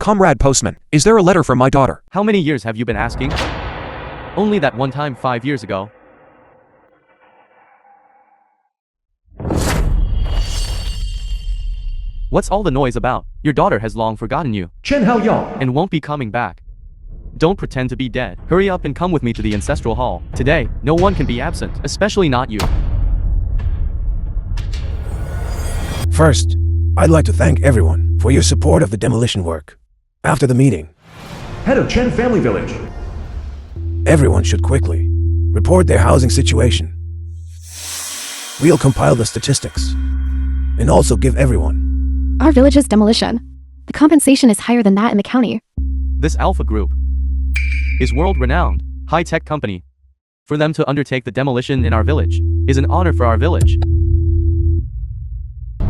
Comrade Postman, is there a letter from my daughter? How many years have you been asking? Only that one time 5 years ago. What's all the noise about? Your daughter has long forgotten you. Chen Haoyao. And won't be coming back. Don't pretend to be dead. Hurry up and come with me to the ancestral hall. Today, no one can be absent, especially not you. First, I'd like to thank everyone for your support of the demolition work. After the meeting, Head of Chen Family Village. everyone should quickly report their housing situation. We'll compile the statistics and also give everyone. Our village's demolition. The compensation is higher than that in the county. This Alpha Group is world-renowned, high-tech company. For them to undertake the demolition in our village is an honor for our village.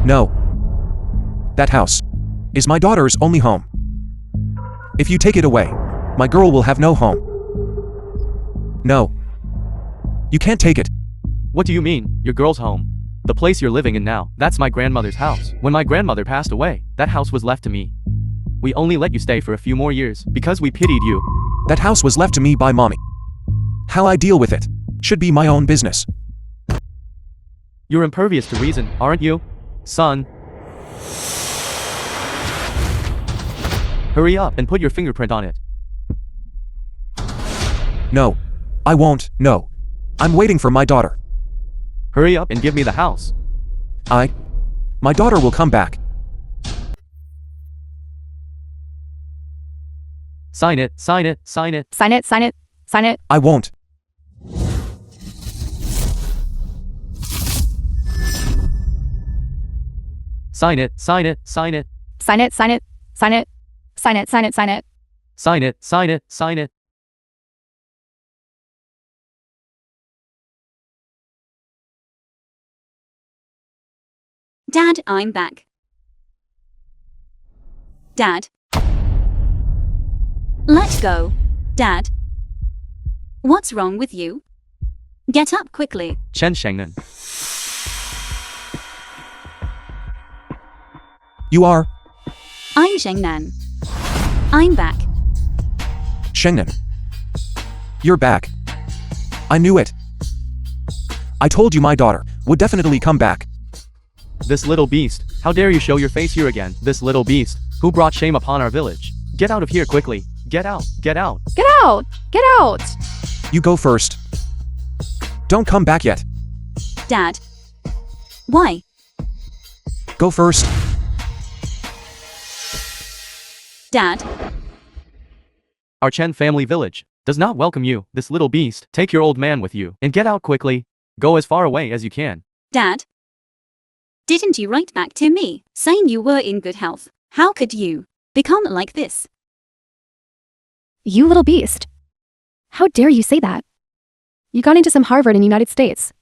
No. That house is my daughter's only home. If you take it away, my girl will have no home. No. You can't take it. What do you mean, your girl's home? The place you're living in now, that's my grandmother's house. When my grandmother passed away, that house was left to me. We only let you stay for a few more years because we pitied you. That house was left to me by mommy. How I deal with it should be my own business. You're impervious to reason, aren't you, son? Hurry up and put your fingerprint on it. No. I won't, no. I'm waiting for my daughter. Hurry up and give me the house. My daughter will come back. Sign it, sign it, sign it. Sign it, sign it, sign it. I won't. Sign it, sign it, sign it. Sign it, sign it, sign it. Sign it, sign it, sign it. Sign it, sign it, sign it. Dad, I'm back. Dad. Let go. Dad. What's wrong with you? Get up quickly. Chen Shengnan. You are I'm Shengnan. I'm back. Shengnan. You're back. I knew it. I told you my daughter would definitely come back. This little beast. How dare you show your face here again? This little beast. Who brought shame upon our village? Get out of here quickly. Get out. Get out. Get out! Get out! You go first. Don't come back yet. Dad. Why? Go first. Dad. Our Chen family village does not welcome you, this little beast. Take your old man with you and get out quickly. Go as far away as you can. Dad. Didn't you write back to me, saying you were in good health? How could you become like this? You little beast. How dare you say that? You got into some Harvard in the United States.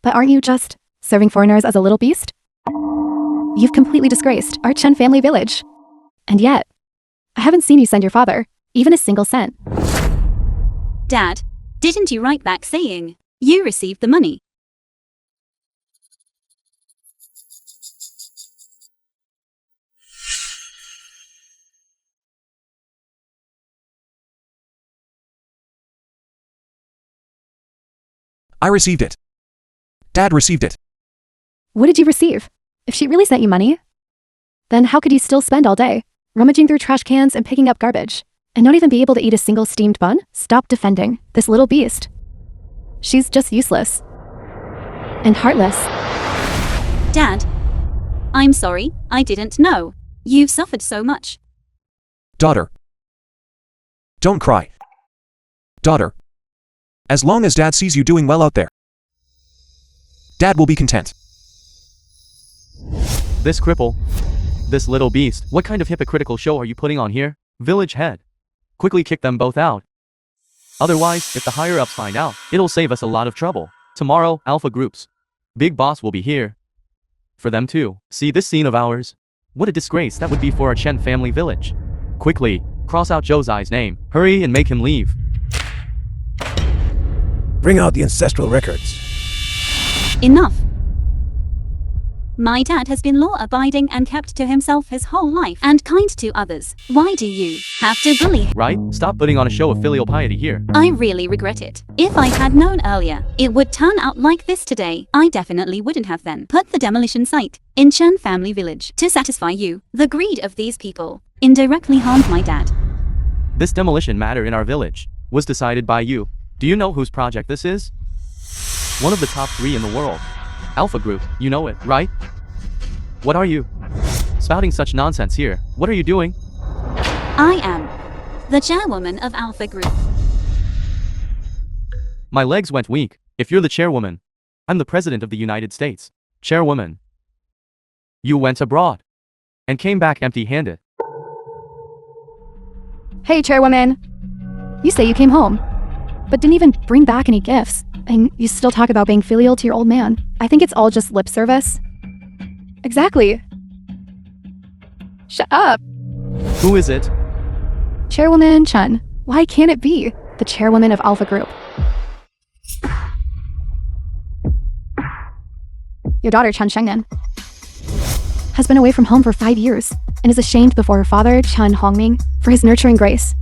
But aren't you just serving foreigners as a little beast? You've completely disgraced our Chen family village. And yet, I haven't seen you send your father even a single cent. Dad, didn't you write back saying you received the money? I received it. Dad received it. What did you receive? If she really sent you money, then how could you still spend all day rummaging through trash cans and picking up garbage and not even be able to eat a single steamed bun? Stop defending this little beast. She's just useless and heartless. Dad. I'm sorry, I didn't know. You've suffered so much. Daughter. Don't cry. Daughter. As long as Dad sees you doing well out there, Dad will be content. This cripple. This little beast. What kind of hypocritical show are you putting on here? Village head. Quickly kick them both out. Otherwise, if the higher-ups find out, it'll save us a lot of trouble. Tomorrow, Alpha Groups. Big Boss will be here. For them too. See this scene of ours? What a disgrace that would be for our Chen family village. Quickly, cross out Josiah's name. Hurry and make him leave. Bring out the ancestral records. Enough. My dad has been law-abiding and kept to himself his whole life and kind to others. Why do you have to bully him? Right? Stop putting on a show of filial piety here. I really regret it. If I had known earlier, it would turn out like this today. I definitely wouldn't have then put the demolition site in Chen Family Village to satisfy you. The greed of these people indirectly harmed my dad. This demolition matter in our village was decided by you. Do you know whose project this is? One of the top 3 in the world. Alpha Group, you know it, right? What are you spouting such nonsense here? What are you doing? I am the chairwoman of Alpha Group. My legs went weak. If you're the chairwoman, I'm the president of the United States. Chairwoman, you went abroad and came back empty-handed. Hey, chairwoman. You say you came home, but didn't even bring back any gifts. And you still talk about being filial to your old man. I think it's all just lip service. Exactly. Shut up. Who is it? Chairwoman Chen. Why can't it be the chairwoman of Alpha Group? Your daughter Chen Shengnan has been away from home for 5 years and is ashamed before her father, Chen Hongming, for his nurturing grace.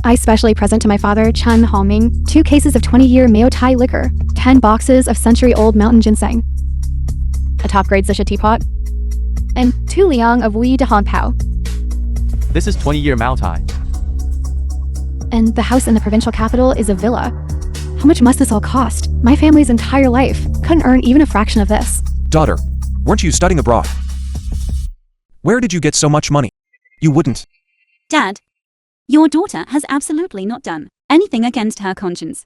I specially present to my father, Chen Hongming, 2 cases of 20-year Mao Tai liquor, 10 boxes of century-old mountain ginseng, a top-grade Zisha teapot, and 2 liang of Wei de Hongpao. This is 20-year Mao Tai. And the house in the provincial capital is a villa. How much must this all cost? My family's entire life couldn't earn even a fraction of this. Daughter, weren't you studying abroad? Where did you get so much money? You wouldn't. Dad, your daughter has absolutely not done anything against her conscience.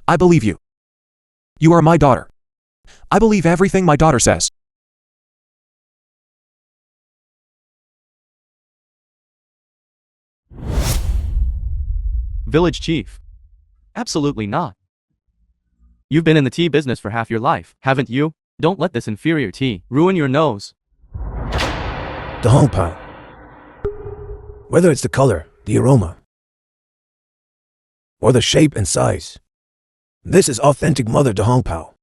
I believe you. You are my daughter. I believe everything my daughter says. Village chief. Absolutely not. You've been in the tea business for half your life, haven't you? Don't let this inferior tea ruin your nose. The Hongpao. Whether it's the color, the aroma, or the shape and size, this is authentic Mother de Hongpao.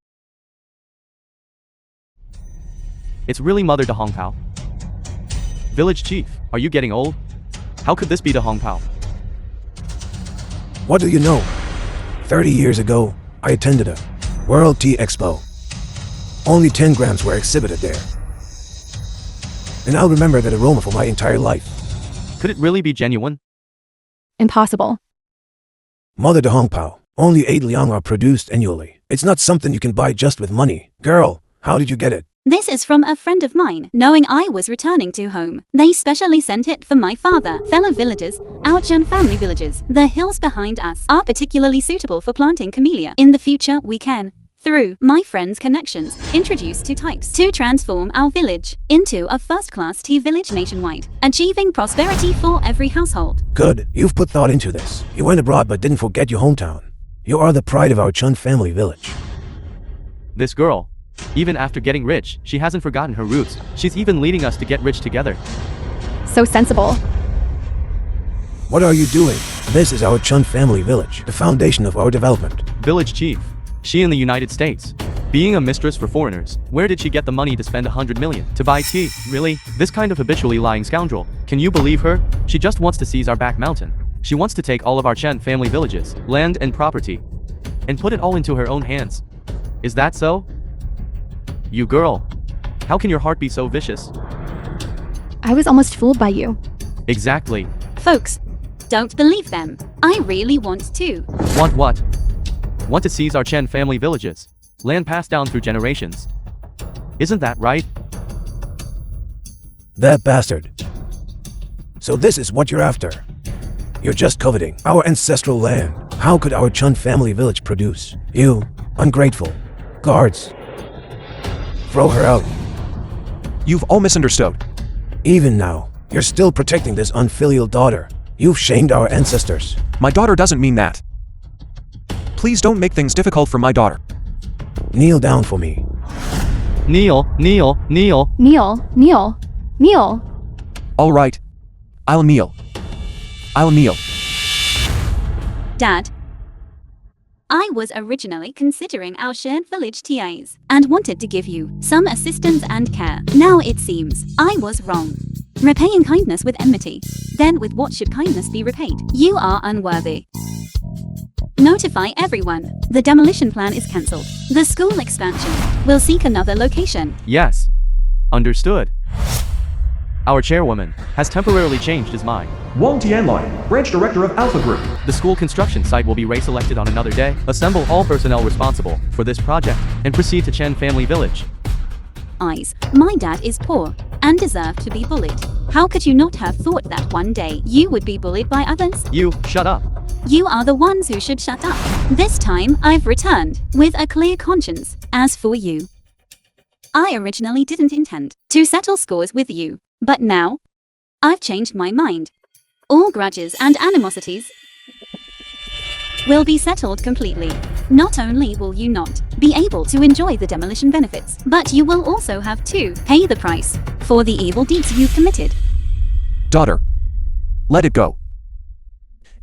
It's really Mother de Hongpao. Village chief, are you getting old? How could this be de Hongpao? What do you know? 30 years ago, I attended a World Tea Expo. Only 10 grams were exhibited there. And I'll remember that aroma for my entire life. Could it really be genuine? Impossible. Mother de Hongpao, only 8 liang are produced annually. It's not something you can buy just with money. Girl, how did you get it? This is from a friend of mine, knowing I was returning to home. They specially sent it for my father. Fellow villagers, our Chen family villages, the hills behind us, are particularly suitable for planting camellia. In the future, we can, through my friend's connections, introduce 2 types to transform our village into a first-class tea village nationwide, achieving prosperity for every household. Good, you've put thought into this. You went abroad but didn't forget your hometown. You are the pride of our Chen family village. This girl, even after getting rich, she hasn't forgotten her roots. She's even leading us to get rich together. So sensible. What are you doing? This is our Chen family village, the foundation of our development. Village chief, she in the United States, being a mistress for foreigners. Where did she get the money to spend 100 million to buy tea? Really? This kind of habitually lying scoundrel. Can you believe her? She just wants to seize our back mountain. She wants to take all of our Chen family villages, land and property, and put it all into her own hands. Is that so? You girl, how can your heart be so vicious? I was almost fooled by you. Exactly. Folks, don't believe them. I really want to. Want what? Want to seize our Chen family villages, land passed down through generations. Isn't that right? That bastard. So this is what you're after. You're just coveting our ancestral land. How could our Chen family village produce? You, ungrateful. Guards. Throw her out. You've all misunderstood. Even now, you're still protecting this unfilial daughter. You've shamed our ancestors. My daughter doesn't mean that. Please don't make things difficult for my daughter. Kneel down for me. Kneel, kneel, kneel. Kneel, kneel, kneel. All right. I'll kneel. I'll kneel. Dad, I was originally considering our shared village TAs and wanted to give you some assistance and care. Now it seems I was wrong. Repaying kindness with enmity. Then with what should kindness be repaid? You are unworthy. Notify everyone. The demolition plan is cancelled. The school expansion will seek another location. Yes. Understood. Our chairwoman has temporarily changed his mind. Wang Tianlai, branch director of Alpha Group. The school construction site will be reselected on another day. Assemble all personnel responsible for this project and proceed to Chen Family Village. My dad is poor and deserved to be bullied. How could you not have thought that one day you would be bullied by others? You, shut up. You are the ones who should shut up. This time I've returned with a clear conscience. As for you, I originally didn't intend to settle scores with you, but now I've changed my mind. All grudges and animosities will be settled completely. Not only will you not be able to enjoy the demolition benefits, but you will also have to pay the price for the evil deeds you've committed. Daughter. Let it go.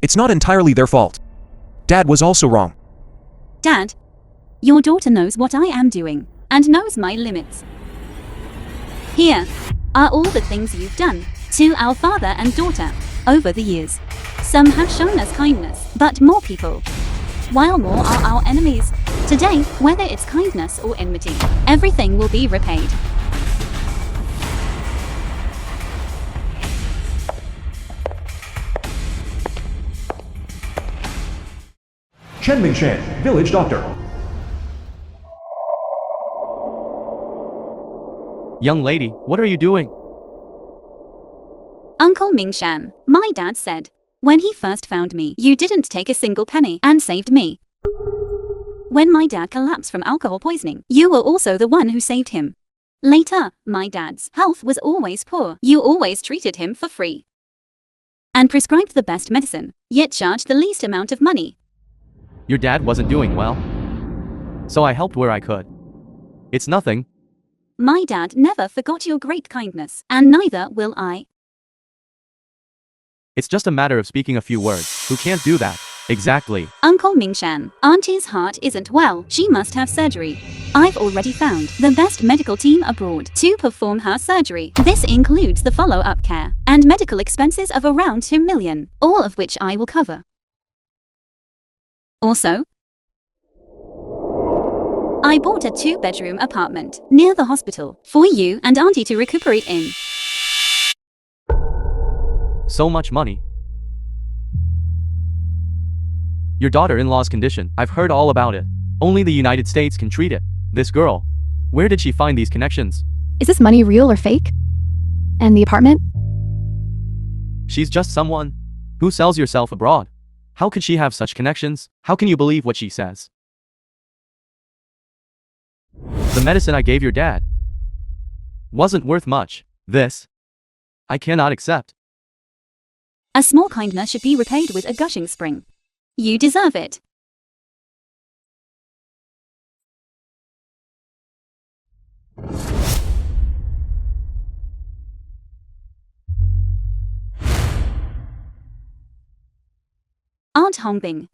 It's not entirely their fault. Dad was also wrong. Dad, your daughter knows what I am doing and knows my limits. Here are all the things you've done to our father and daughter over the years. Some have shown us kindness, but more people, while more are our enemies. Today, whether it's kindness or enmity, everything will be repaid. Chen Mingshan, village doctor. Young lady, what are you doing? Uncle Mingshan, my dad said, when he first found me, you didn't take a single penny and saved me. When my dad collapsed from alcohol poisoning, you were also the one who saved him. Later, my dad's health was always poor. You always treated him for free and prescribed the best medicine, yet charged the least amount of money. Your dad wasn't doing well, so I helped where I could. It's nothing. My dad never forgot your great kindness, and neither will I. It's just a matter of speaking a few words. Who can't do that? Exactly. Uncle Mingshan, Auntie's heart isn't well. She must have surgery. I've already found the best medical team abroad to perform her surgery. This includes the follow-up care and medical expenses of around 2 million, all of which I will cover. Also, I bought a 2-bedroom apartment near the hospital for you and Auntie to recuperate in. So much money. Your daughter-in-law's condition, I've heard all about it. Only the United States can treat it. This girl, where did she find these connections? Is this money real or fake? And the apartment? She's just someone who sells yourself abroad. How could she have such connections? How can you believe what she says? The medicine I gave your dad wasn't worth much. This, I cannot accept. A small kindness should be repaid with a gushing spring. You deserve it. Aunt Hongbing.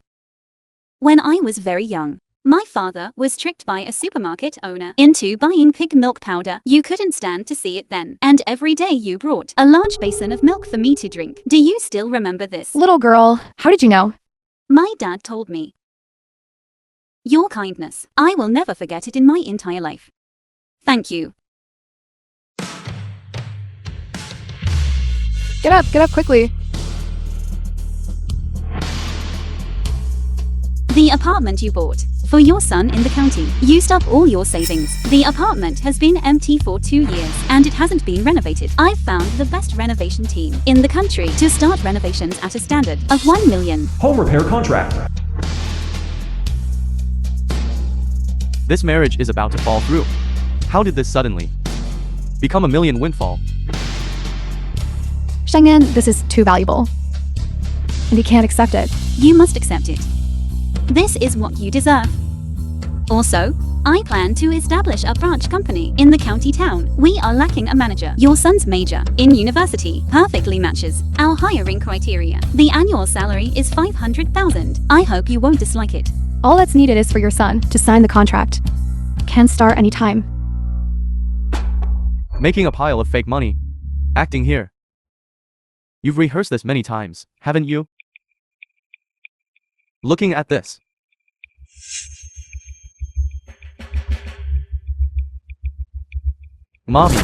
When I was very young, my father was tricked by a supermarket owner into buying pig milk powder. You couldn't stand to see it then, and every day you brought a large basin of milk for me to drink. Do you still remember this? Little girl, how did you know? My dad told me. Your kindness, I will never forget it in my entire life. Thank you. Get up quickly. The apartment you bought for your son in the county used up all your savings. The apartment has been empty for 2 years and it hasn't been renovated. I've found the best renovation team in the country to start renovations at a standard of 1 million. Home repair contract. This marriage is about to fall through. How did this suddenly become a million windfall? Shengnan, this is too valuable. And he can't accept it. You must accept it. This is what you deserve. Also, I plan to establish a branch company in the county town. We are lacking a manager. Your son's major in university perfectly matches our hiring criteria. The annual salary is 500,000. I hope you won't dislike it. All that's needed is for your son to sign the contract. Can start anytime. Making a pile of fake money. Acting here. You've rehearsed this many times, haven't you? Looking at this. Mommy.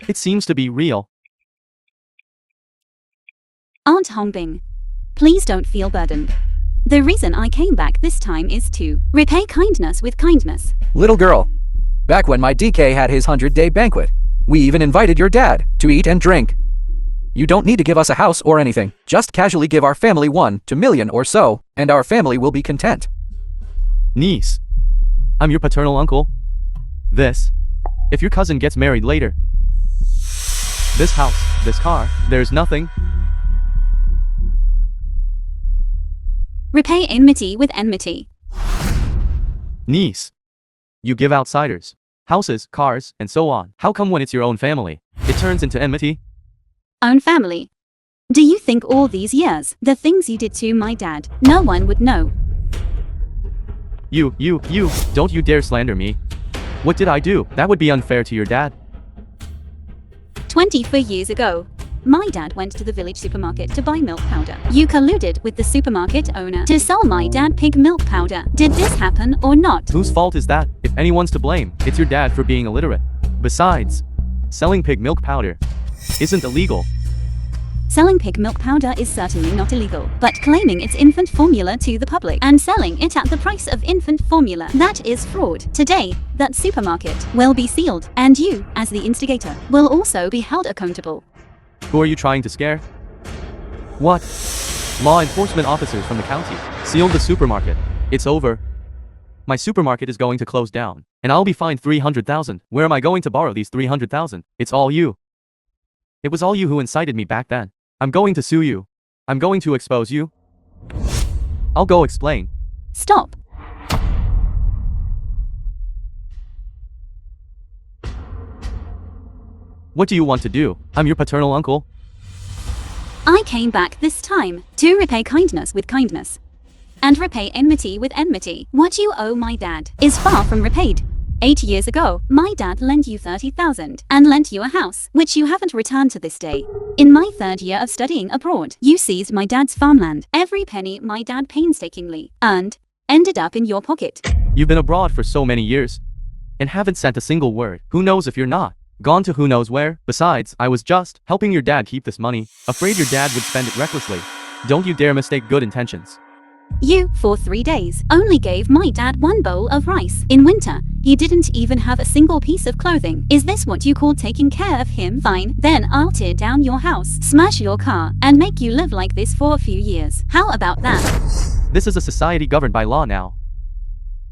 It seems to be real. Aunt Hongbing, please don't feel burdened. The reason I came back this time is to repay kindness with kindness. Little girl, back when my DK had his 100-day banquet, we even invited your dad to eat and drink. You don't need to give us a house or anything. Just casually give our family 1 to million or so, and our family will be content. Niece. I'm your paternal uncle. This. If your cousin gets married later. This house, this car, there's nothing. Repay enmity with enmity. Niece. You give outsiders houses, cars, and so on. How come when it's your own family, it turns into enmity? Own family. Do you think all these years, the things you did to my dad, no one would know? You, don't you dare slander me. What did I do? That would be unfair to your dad. 24 years ago, my dad went to the village supermarket to buy milk powder. You colluded with the supermarket owner to sell my dad pig milk powder. Did this happen or not? Whose fault is that? If anyone's to blame, it's your dad for being illiterate. Besides, selling pig milk powder isn't illegal. Selling pig milk powder is certainly not illegal, but claiming it's infant formula to the public and selling it at the price of infant formula, that is fraud. Today, that supermarket will be sealed, and you, as the instigator, will also be held accountable. Who are you trying to scare? What? Law enforcement officers from the county sealed the supermarket. It's over. My supermarket is going to close down, and I'll be fined 300,000. Where am I going to borrow these 300,000? It's all you. It was all you who incited me back then. I'm going to sue you. I'm going to expose you. I'll go explain. Stop. What do you want to do? I'm your paternal uncle. I came back this time to repay kindness with kindness and repay enmity with enmity. What you owe my dad is far from repaid. 8 years ago, my dad lent you 30,000 and lent you a house, which you haven't returned to this day. In my 3rd year of studying abroad, you seized my dad's farmland. Every penny my dad painstakingly earned ended up in your pocket. You've been abroad for so many years and haven't sent a single word. Who knows if you're not gone to who knows where? Besides, I was just helping your dad keep this money, afraid your dad would spend it recklessly. Don't you dare mistake good intentions. You, for 3 days, only gave my dad 1 bowl of rice. In winter, he didn't even have a single piece of clothing. Is this what you call taking care of him? Fine, then I'll tear down your house, smash your car, and make you live like this for a few years. How about that? This is a society governed by law now.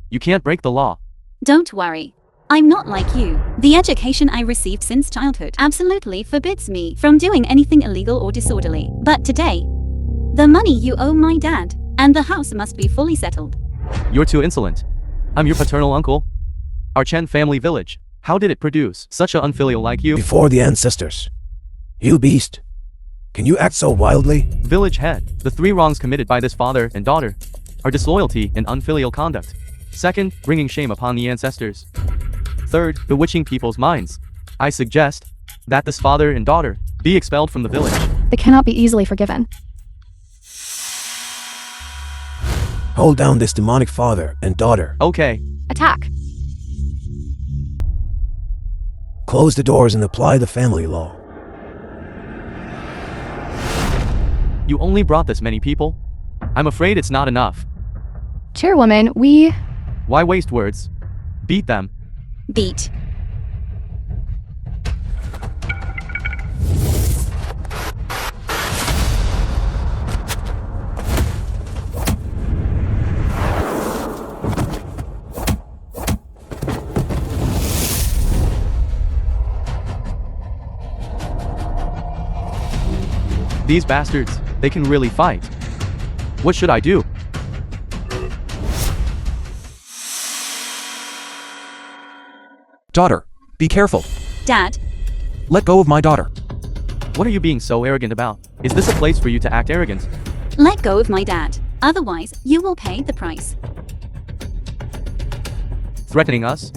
You can't break the law. Don't worry. I'm not like you. The education I received since childhood absolutely forbids me from doing anything illegal or disorderly. But today, the money you owe my dad and the house must be fully settled. You're too insolent. I'm your paternal uncle. Our Chen family village. How did it produce such a unfilial like you? Before the ancestors. You beast. Can you act so wildly? Village head. The 3 wrongs committed by this father and daughter are disloyalty and unfilial conduct. Second, bringing shame upon the ancestors. Third, bewitching people's minds. I suggest that this father and daughter be expelled from the village. They cannot be easily forgiven. Hold down this demonic father and daughter. Okay. Attack. Close the doors and apply the family law. You only brought this many people? I'm afraid it's not enough. Chairwoman, we... Why waste words? Beat them. Beat. These bastards, they can really fight. What should I do? Daughter, be careful. Dad, Let go of my daughter. What are you being so arrogant about? Is this a place for you to act arrogant? let go of my dad. Otherwise, you will pay the price. Threatening us?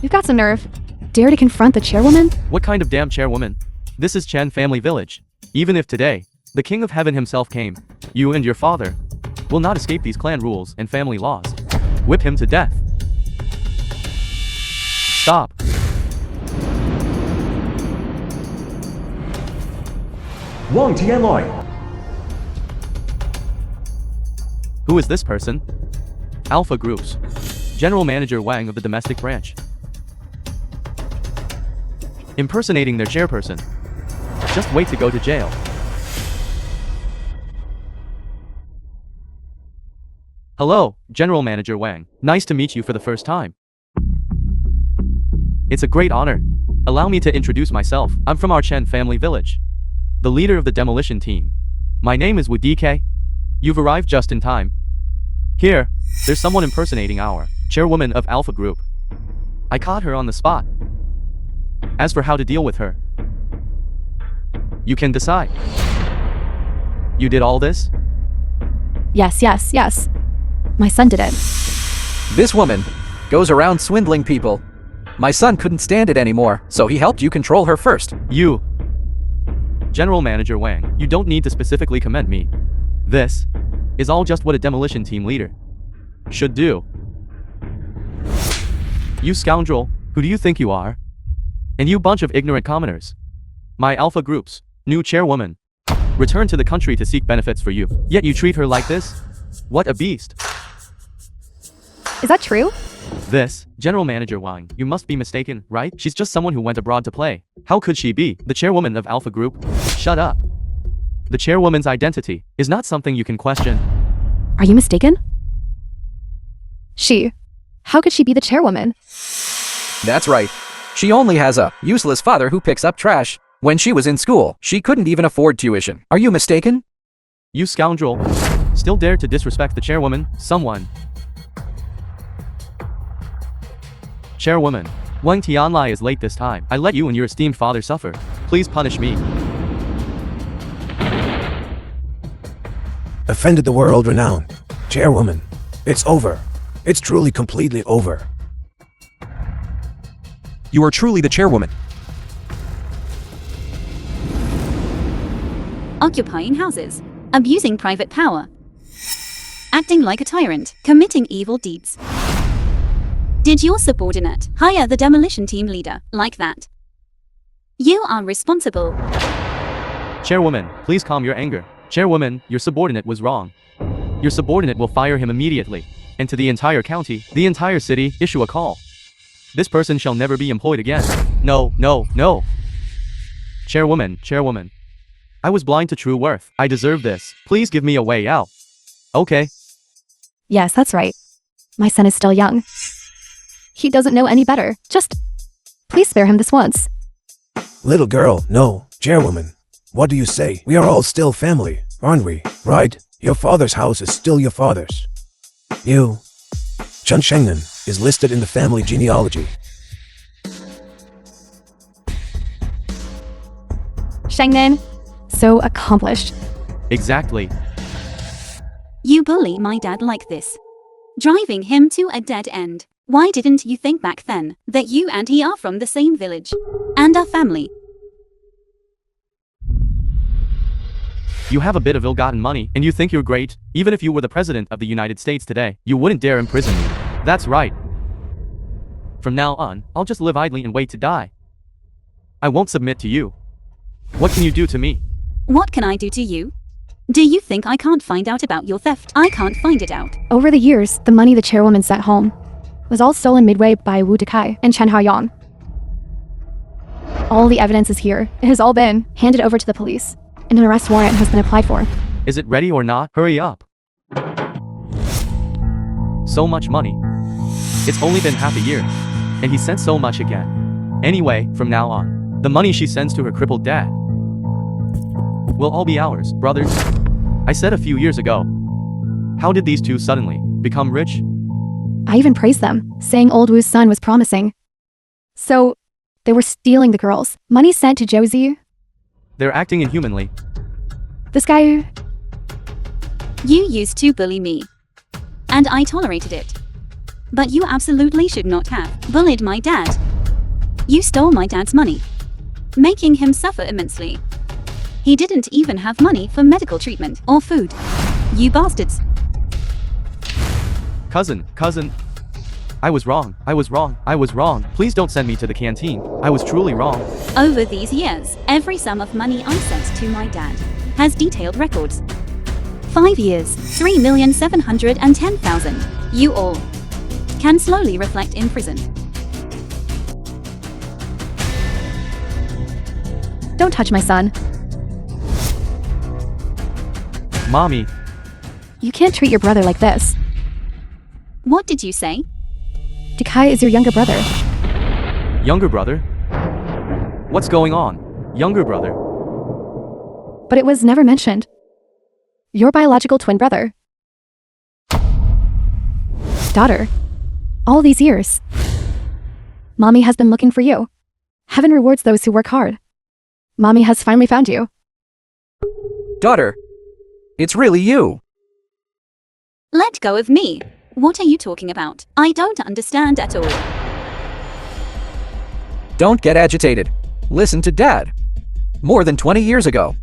You've got some nerve. Dare to confront the chairwoman? What kind of damn chairwoman? This is Chen family village. Even if today, the king of heaven himself came, you and your father will not escape these clan rules and family laws. Whip him to death. Stop. Wang Tianlai. Who is this person? Alpha Groups. General Manager Wang of the domestic branch. Impersonating their chairperson. Just wait to go to jail. Hello, General Manager Wang. Nice to meet you for the first time. It's a great honor. Allow me to introduce myself. I'm from our Chen family village, the leader of the demolition team. My name is Wu DK. You've arrived just in time. Here, there's someone impersonating our chairwoman of Alpha Group. I caught her on the spot. As for how to deal with her, you can decide. You did all this? Yes. My son did it. This woman goes around swindling people. My son couldn't stand it anymore, so he helped you control her first. You, General Manager Wang, you don't need to specifically commend me. This is all just what a demolition team leader should do. You scoundrel, who do you think you are? And you bunch of ignorant commoners. My Alpha Group's new chairwoman returned to the country to seek benefits for you, yet you treat her like this? What a beast. Is that true? This, General Manager Wang, you must be mistaken, right? She's just someone who went abroad to play. How could she be the chairwoman of Alpha Group? Shut up. The chairwoman's identity is not something you can question. Are you mistaken? How could she be the chairwoman? That's right. She only has a useless father who picks up trash. When she was in school, she couldn't even afford tuition. Are you mistaken? You scoundrel. Still dare to disrespect the chairwoman? Someone. Chairwoman, Wang Tianlai is late this time. I let you and your esteemed father suffer. Please punish me. Offended the world renowned. Chairwoman, it's over. It's truly completely over. You are truly the chairwoman. Occupying houses, abusing private power, acting like a tyrant, committing evil deeds. Did your subordinate hire the demolition team leader like that? You are responsible. Chairwoman, please calm your anger. Chairwoman, your subordinate was wrong. Your subordinate will fire him immediately. And to the entire county, the entire city, issue a call. This person shall never be employed again. No. Chairwoman. I was blind to true worth. I deserve this. Please give me a way out. Okay. Yes, that's right. My son is still young. He doesn't know any better. Just please spare him this once. Little girl, no. Chairwoman, what do you say? We are all still family, aren't we? Right? Your father's house is still your father's. You, Chen Shengnan, is listed in the family genealogy. Shengnan, so accomplished. Exactly. You bully my dad like this, driving him to a dead end. Why didn't you think back then that you and he are from the same village and are family? You have a bit of ill-gotten money, and you think you're great. Even if you were the president of the United States today, you wouldn't dare imprison me. That's right. From now on, I'll just live idly and wait to die. I won't submit to you. What can you do to me? What can I do to you? Do you think I can't find out about your theft? I can't find it out. Over the years, the money the chairwoman sent home was all stolen midway by Wu Dekai and Chen Haoyang. All the evidence is here. It has all been handed over to the police, and an arrest warrant has been applied for. Is it ready or not? Hurry up. So much money. It's only been half a year, and he sent so much again. Anyway, from now on, the money she sends to her crippled dad will all be ours, brothers. I said a few years ago. How did these two suddenly become rich? I even praised them, saying old Wu's son was promising. So, they were stealing the girls. Money sent to Josie. They're acting inhumanly. This guy... You used to bully me. And I tolerated it. But you absolutely should not have bullied my dad. You stole my dad's money, making him suffer immensely. He didn't even have money for medical treatment or food. You bastards. Cousin. I was wrong. Please don't send me to the canteen. I was truly wrong. Over these years, every sum of money I sent to my dad has detailed records. 5 years, 3,710,000. You all can slowly reflect in prison. Don't touch my son. Mommy, You can't treat your brother like this. What did you say? Dekai is your younger brother. younger brother? What's going on? Younger brother. But it was never mentioned. Your biological twin brother. Daughter. All these years. Mommy has been looking for you. Heaven rewards those who work hard. Mommy has finally found you. Daughter, it's really you. Let go of me. What are you talking about? I don't understand at all. Don't get agitated. Listen to Dad. More than 20 years ago,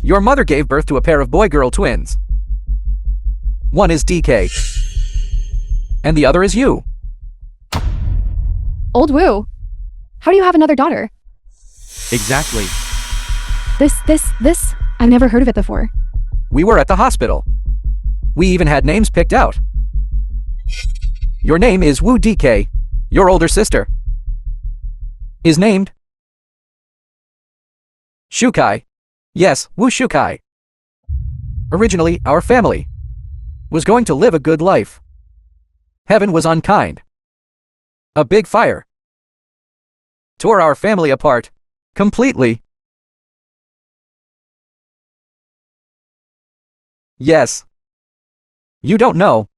your mother gave birth to a pair of boy-girl twins. One is DK, and the other is you. Old Woo. How do you have another daughter? Exactly. This, I've never heard of it before. We were at the hospital. We even had names picked out. Your name is Woo DK. Your older sister is named Shukai. Yes, Woo Shukai. Originally, our family was going to live a good life. Heaven was unkind. A big fire tore our family apart completely. Yes. You don't know.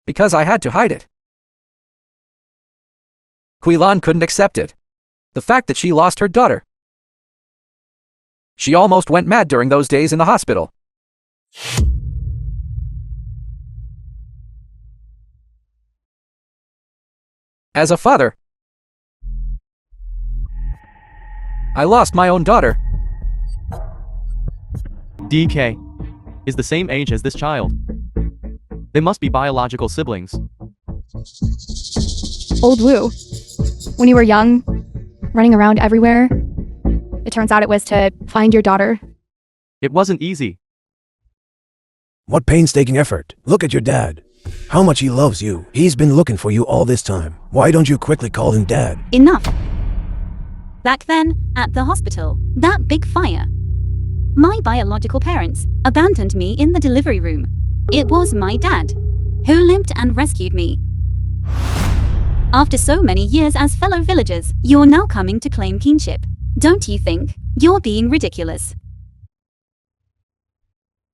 Because I had to hide it. Quilan couldn't accept it. The fact that she lost her daughter. She almost went mad during those days in the hospital. As a father, I lost my own daughter. DK is the same age as this child. They must be biological siblings. Old Woo. When you were young, running around everywhere, it turns out it was to find your daughter. It wasn't easy. What painstaking effort. Look at your dad. How much he loves you. He's been looking for you all this time. Why don't you quickly call him Dad? Enough. Back then, at the hospital, that big fire. My biological parents abandoned me in the delivery room. It was my dad who limped and rescued me. After so many years as fellow villagers, you're now coming to claim kinship. Don't you think you're being ridiculous?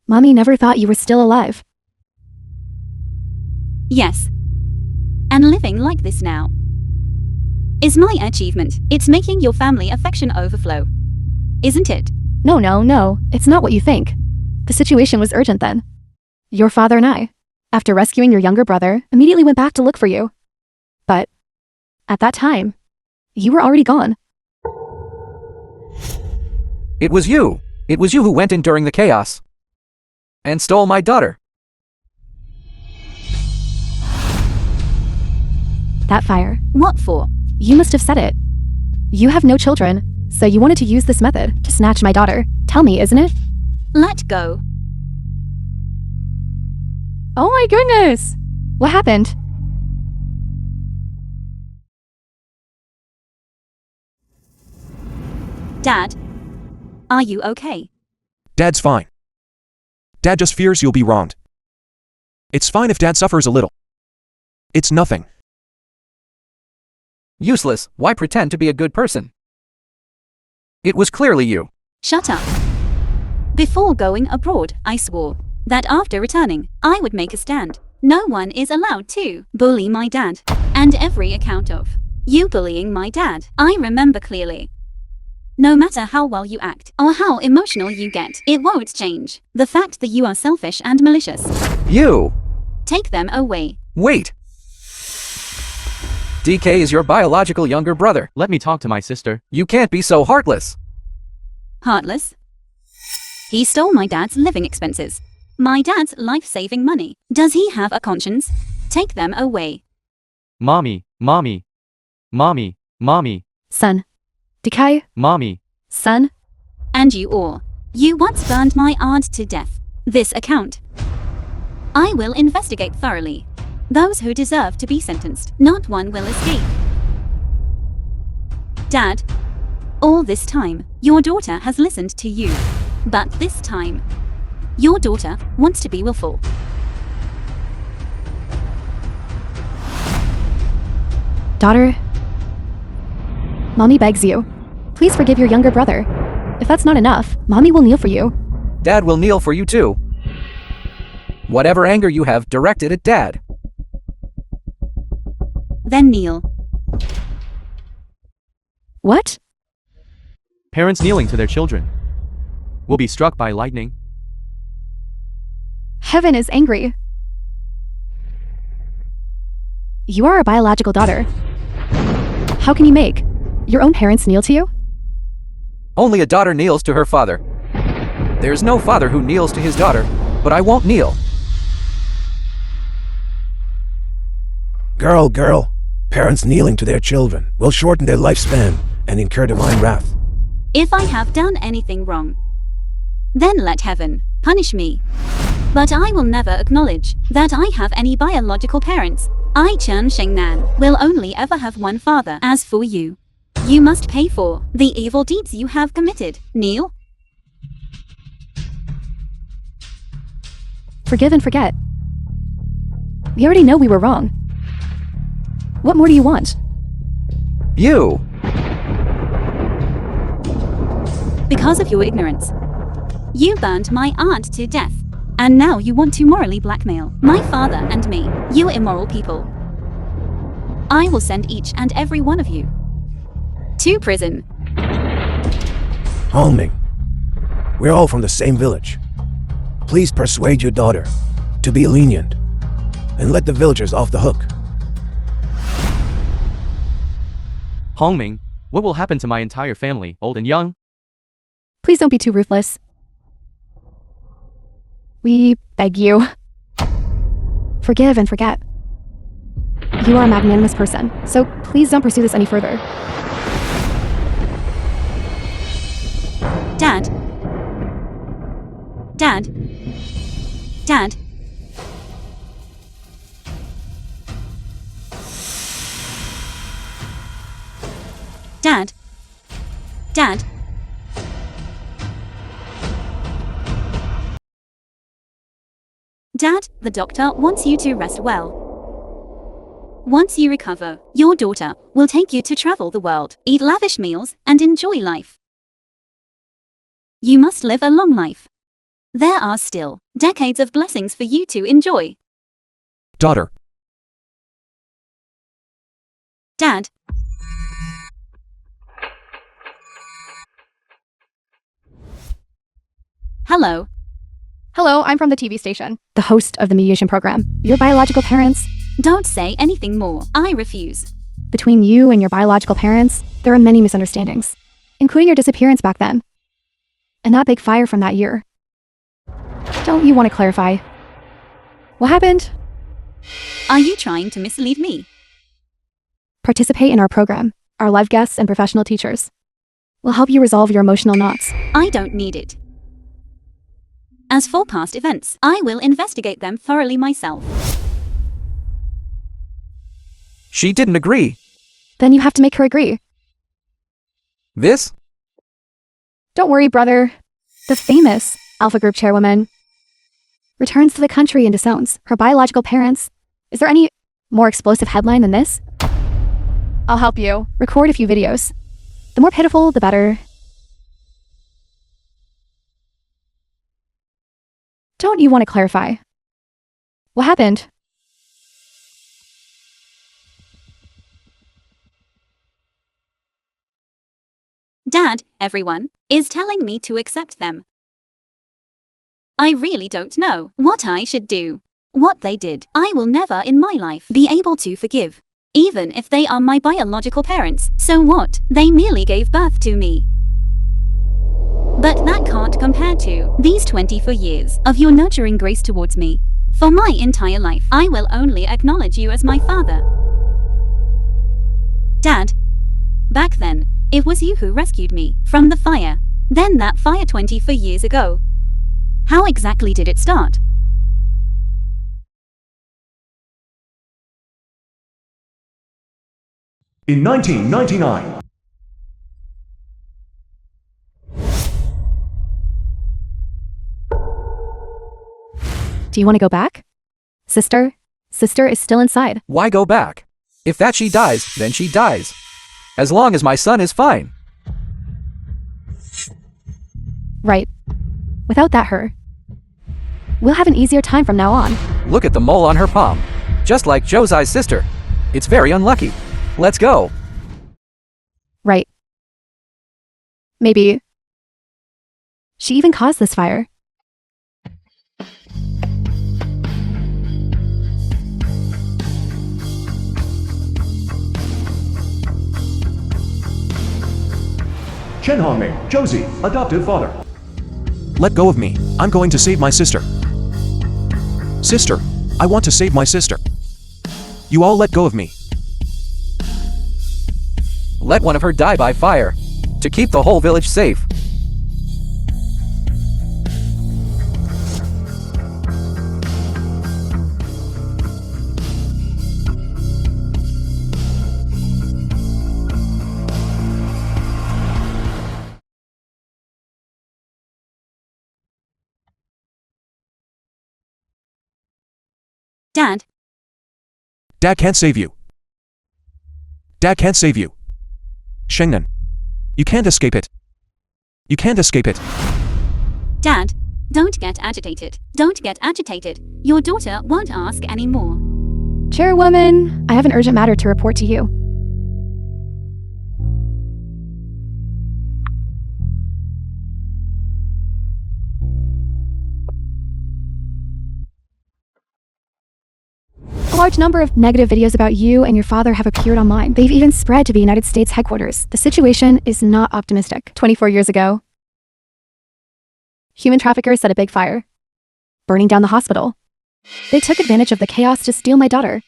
Mommy never thought you were still alive. Yes. And living like this now is my achievement. It's making your family affection overflow. Isn't it? No, it's not what you think. The situation was urgent then. Your father and I, after rescuing your younger brother, immediately went back to look for you. But at that time, you were already gone. It was you. It was you who went in during the chaos and stole my daughter. That fire. What for? You must have said it. You have no children, so you wanted to use this method to snatch my daughter. Tell me, isn't it? Let go. Oh my goodness! What happened? Dad, are you okay? Dad's fine. Dad just fears you'll be wronged. It's fine if Dad suffers a little. It's nothing. Useless. Why pretend to be a good person? It was clearly you. Shut up. Before going abroad, I swore that after returning, I would make a stand. No one is allowed to bully my dad. And every account of you bullying my dad, I remember clearly. No matter how well you act or how emotional you get, it won't change the fact that you are selfish and malicious. You! Take them away. Wait! DK is your biological younger brother. Let me talk to my sister. You can't be so heartless. Heartless? He stole my dad's living expenses. My dad's life-saving money. Does he have a conscience? Take them away. Mommy, mommy. Mommy, mommy, Son. DK. mommy. Son. And you all. You once burned my aunt to death. This account. I will investigate thoroughly. Those who deserve to be sentenced, not one will escape. Dad, all this time, your daughter has listened to you. But this time, your daughter wants to be willful. Daughter. Mommy begs you. Please forgive your younger brother. If that's not enough, Mommy will kneel for you. Dad will kneel for you too. Whatever anger you have, direct it at Dad. Then kneel. What? Parents kneeling to their children will be struck by lightning. Heaven is angry. You are a biological daughter. How can you make your own parents kneel to you? Only a daughter kneels to her father. There's no father who kneels to his daughter, but I won't kneel. Girl. Parents kneeling to their children will shorten their lifespan and incur divine wrath. If I have done anything wrong, then let heaven punish me. But I will never acknowledge that I have any biological parents. I, Chen Shengnan, will only ever have one father. As for you, you must pay for the evil deeds you have committed. Kneel. Forgive and forget. We already know we were wrong. What more do you want? You! Because of your ignorance, you burned my aunt to death. And now you want to morally blackmail my father and me, you immoral people. I will send each and every one of you to prison. Hongming, we're all from the same village. Please persuade your daughter to be lenient and let the villagers off the hook. Hongming, what will happen to my entire family, old and young? Please don't be too ruthless. We beg you. Forgive and forget. You are a magnanimous person, so please don't pursue this any further. Dad. Dad. Dad. Dad. Dad. Dad, the doctor wants you to rest well. Once you recover, your daughter will take you to travel the world, eat lavish meals, and enjoy life. You must live a long life. There are still decades of blessings for you to enjoy. Daughter. Dad. Hello. Hello, I'm from the TV station, the host of the mediation program. Your biological parents. Don't say anything more. I refuse. Between you and your biological parents, there are many misunderstandings, including your disappearance back then, and that big fire from that year. Don't you want to clarify? What happened? Are you trying to mislead me? Participate in our program. Our live guests and professional teachers will help you resolve your emotional knots. I don't need it. As for past events, I will investigate them thoroughly myself. She didn't agree. Then you have to make her agree. This? Don't worry, brother. The famous Alpha Group chairwoman returns to the country and disowns her biological parents. Is there any more explosive headline than this? I'll help you. Record a few videos. The more pitiful, the better. Don't you want to clarify? What happened? Dad, everyone, is telling me to accept them. I really don't know what I should do. What they did, I will never in my life be able to forgive. Even if they are my biological parents, so what? They merely gave birth to me. But that can't compare to these 24 years of your nurturing grace towards me. For my entire life, I will only acknowledge you as my father. Dad, back then, it was you who rescued me from the fire. Then that fire 24 years ago. How exactly did it start? In 1999. Do you want to go back? Sister? Sister is still inside. Why go back? If that she dies, then she dies. As long as my son is fine. Right. Without that her. We'll have an easier time from now on. Look at the mole on her palm. Just like Josiah's sister. It's very unlucky. Let's go. Right. Maybe. She even caused this fire. Chen Hongming, Josie, adoptive father. Let go of me. I'm going to save my sister. Sister, I want to save my sister. You all let go of me. Let one of her die by fire. To keep the whole village safe. Dad, Dad can't save you. Dad can't save you. Shengnan. You can't escape it. You can't escape it. Dad, don't get agitated. Don't get agitated. Your daughter won't ask anymore. Chairwoman, I have an urgent matter to report to you. A large number of negative videos about you and your father have appeared online. They've even spread to the United States headquarters. The situation is not optimistic. 24 years ago, human traffickers set a big fire, burning down the hospital. They took advantage of the chaos to steal my daughter.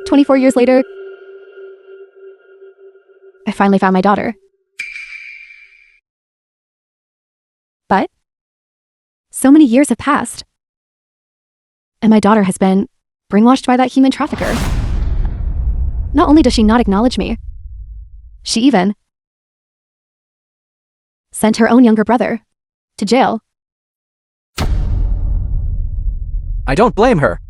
24 years later, I finally found my daughter. But so many years have passed. And my daughter has been brainwashed by that human trafficker. Not only does she not acknowledge me, she even sent her own younger brother to jail. I don't blame her.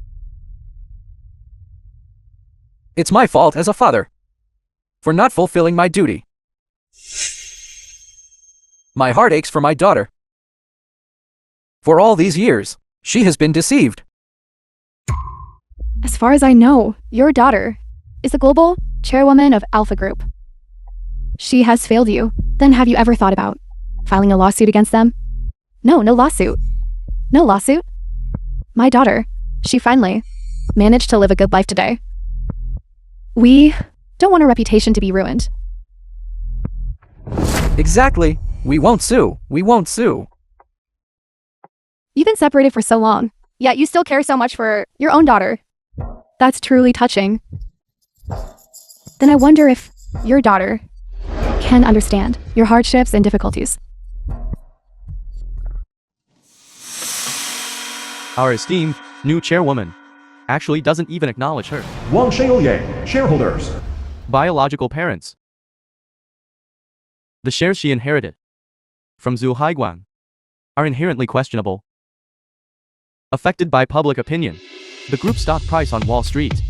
It's my fault as a father for not fulfilling my duty. My heart aches for my daughter. For all these years, she has been deceived. As far as I know, your daughter is the global chairwoman of Alpha Group. She has failed you. Then have you ever thought about filing a lawsuit against them? No lawsuit. No lawsuit. My daughter, she finally managed to live a good life today. We don't want our reputation to be ruined. Exactly. We won't sue. We won't sue. You've been separated for so long, yet you still care so much for your own daughter. That's truly touching. Then I wonder if your daughter can understand your hardships and difficulties. Our esteemed new chairwoman actually doesn't even acknowledge her Wang Xiaoyang, shareholders. biological parents. The shares she inherited from Zhu Haiguang are inherently questionable. Affected by public opinion, the group's stock price on Wall Street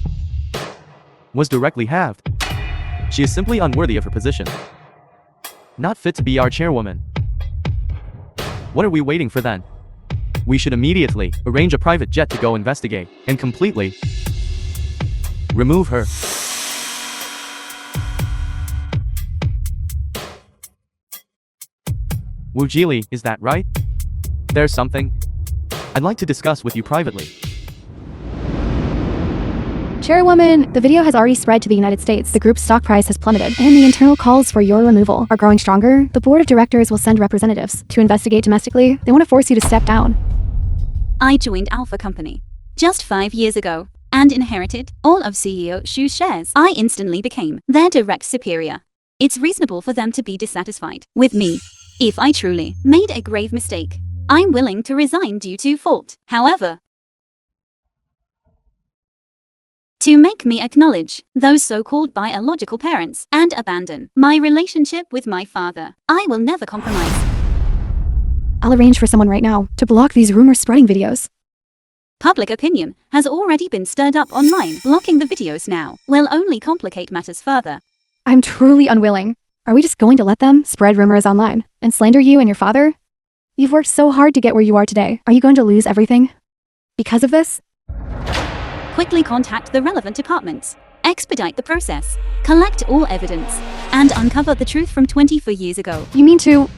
was directly halved. She is simply unworthy of her position. Not fit to be our chairwoman. What are we waiting for then? We should immediately arrange a private jet to go investigate and completely remove her. Wujili, is that right? There's something I'd like to discuss with you privately. Chairwoman, the video has already spread to the United States. The group's stock price has plummeted, and the internal calls for your removal are growing stronger. The board of directors will send representatives to investigate domestically. They want to force you to step down. I joined Alpha Company just 5 years ago and inherited all of CEO Shu's shares. I instantly became their direct superior. It's reasonable for them to be dissatisfied with me. If I truly made a grave mistake, I'm willing to resign due to fault. However, to make me acknowledge those so-called biological parents and abandon my relationship with my father, I will never compromise. I'll arrange for someone right now to block these rumor-spreading videos. Public opinion has already been stirred up online. Blocking the videos now will only complicate matters further. I'm truly unwilling. Are we just going to let them spread rumors online and slander you and your father? You've worked so hard to get where you are today. Are you going to lose everything because of this? Quickly contact the relevant departments, expedite the process, collect all evidence, and uncover the truth from 24 years ago. You mean to...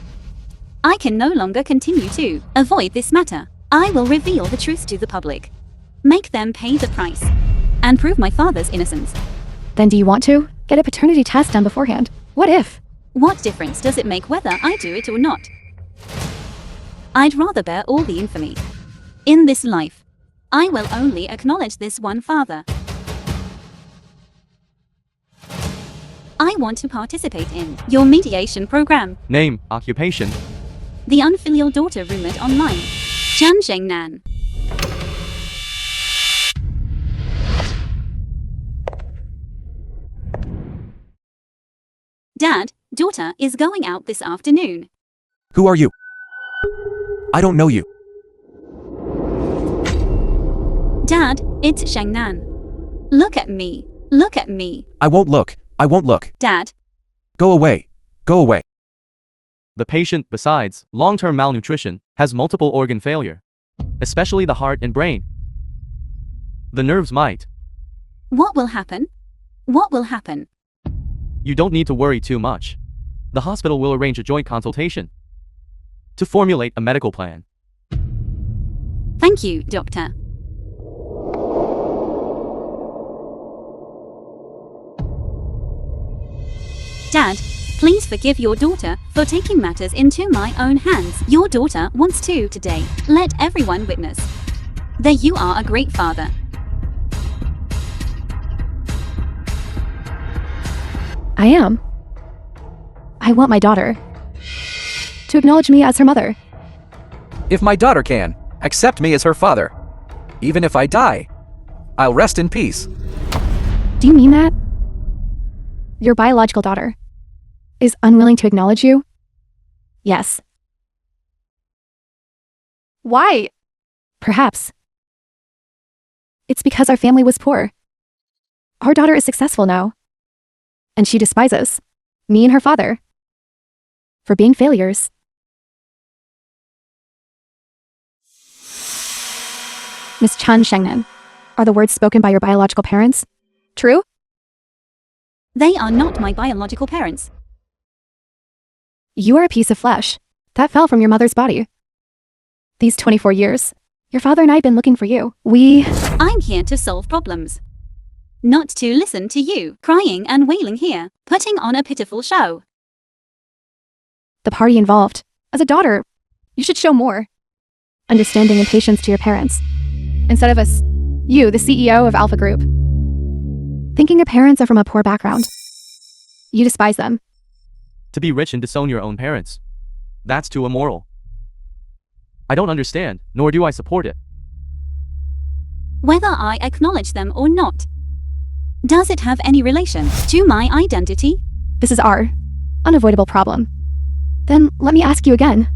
I can no longer continue to avoid this matter. I will reveal the truth to the public, make them pay the price, and prove my father's innocence. Then do you want to get a paternity test done beforehand? What if? What difference does it make whether I do it or not? I'd rather bear all the infamy. In this life, I will only acknowledge this one father. I want to participate in your mediation program. Name, occupation. The unfilial daughter rumored online. Chan Shengnan. Dad, daughter is going out this afternoon. Who are you? I don't know you. Dad, it's Shengnan. Look at me. Look at me. I won't look. I won't look. Dad. Go away. Go away. The patient, besides long-term malnutrition, has multiple organ failure, especially the heart and brain. The nerves might. What will happen? What will happen? You don't need to worry too much. The hospital will arrange a joint consultation to formulate a medical plan. Thank you, doctor. Dad, please forgive your daughter for taking matters into my own hands. Your daughter wants to today. Let everyone witness that you are a great father. I am. I want my daughter to acknowledge me as her mother. If my daughter can, accept me as her father. Even if I die, I'll rest in peace. Do you mean that? Your biological daughter is unwilling to acknowledge you? Yes. Why? Perhaps it's because our family was poor. Our daughter is successful now, and she despises me and her father for being failures. Miss Chan Shengnan, are the words spoken by your biological parents true? They are not my biological parents. You are a piece of flesh that fell from your mother's body. These 24 years, your father and I have been looking for you. I'm here to solve problems, not to listen to you crying and wailing here, putting on a pitiful show. The party involved. As a daughter, you should show more understanding and patience to your parents, instead of you, the CEO of Alpha Group, thinking your parents are from a poor background. You despise them. To be rich and disown your own parents. That's too immoral. I don't understand, nor do I support it. Whether I acknowledge them or not, does it have any relation to my identity? This is our unavoidable problem. Then let me ask you again.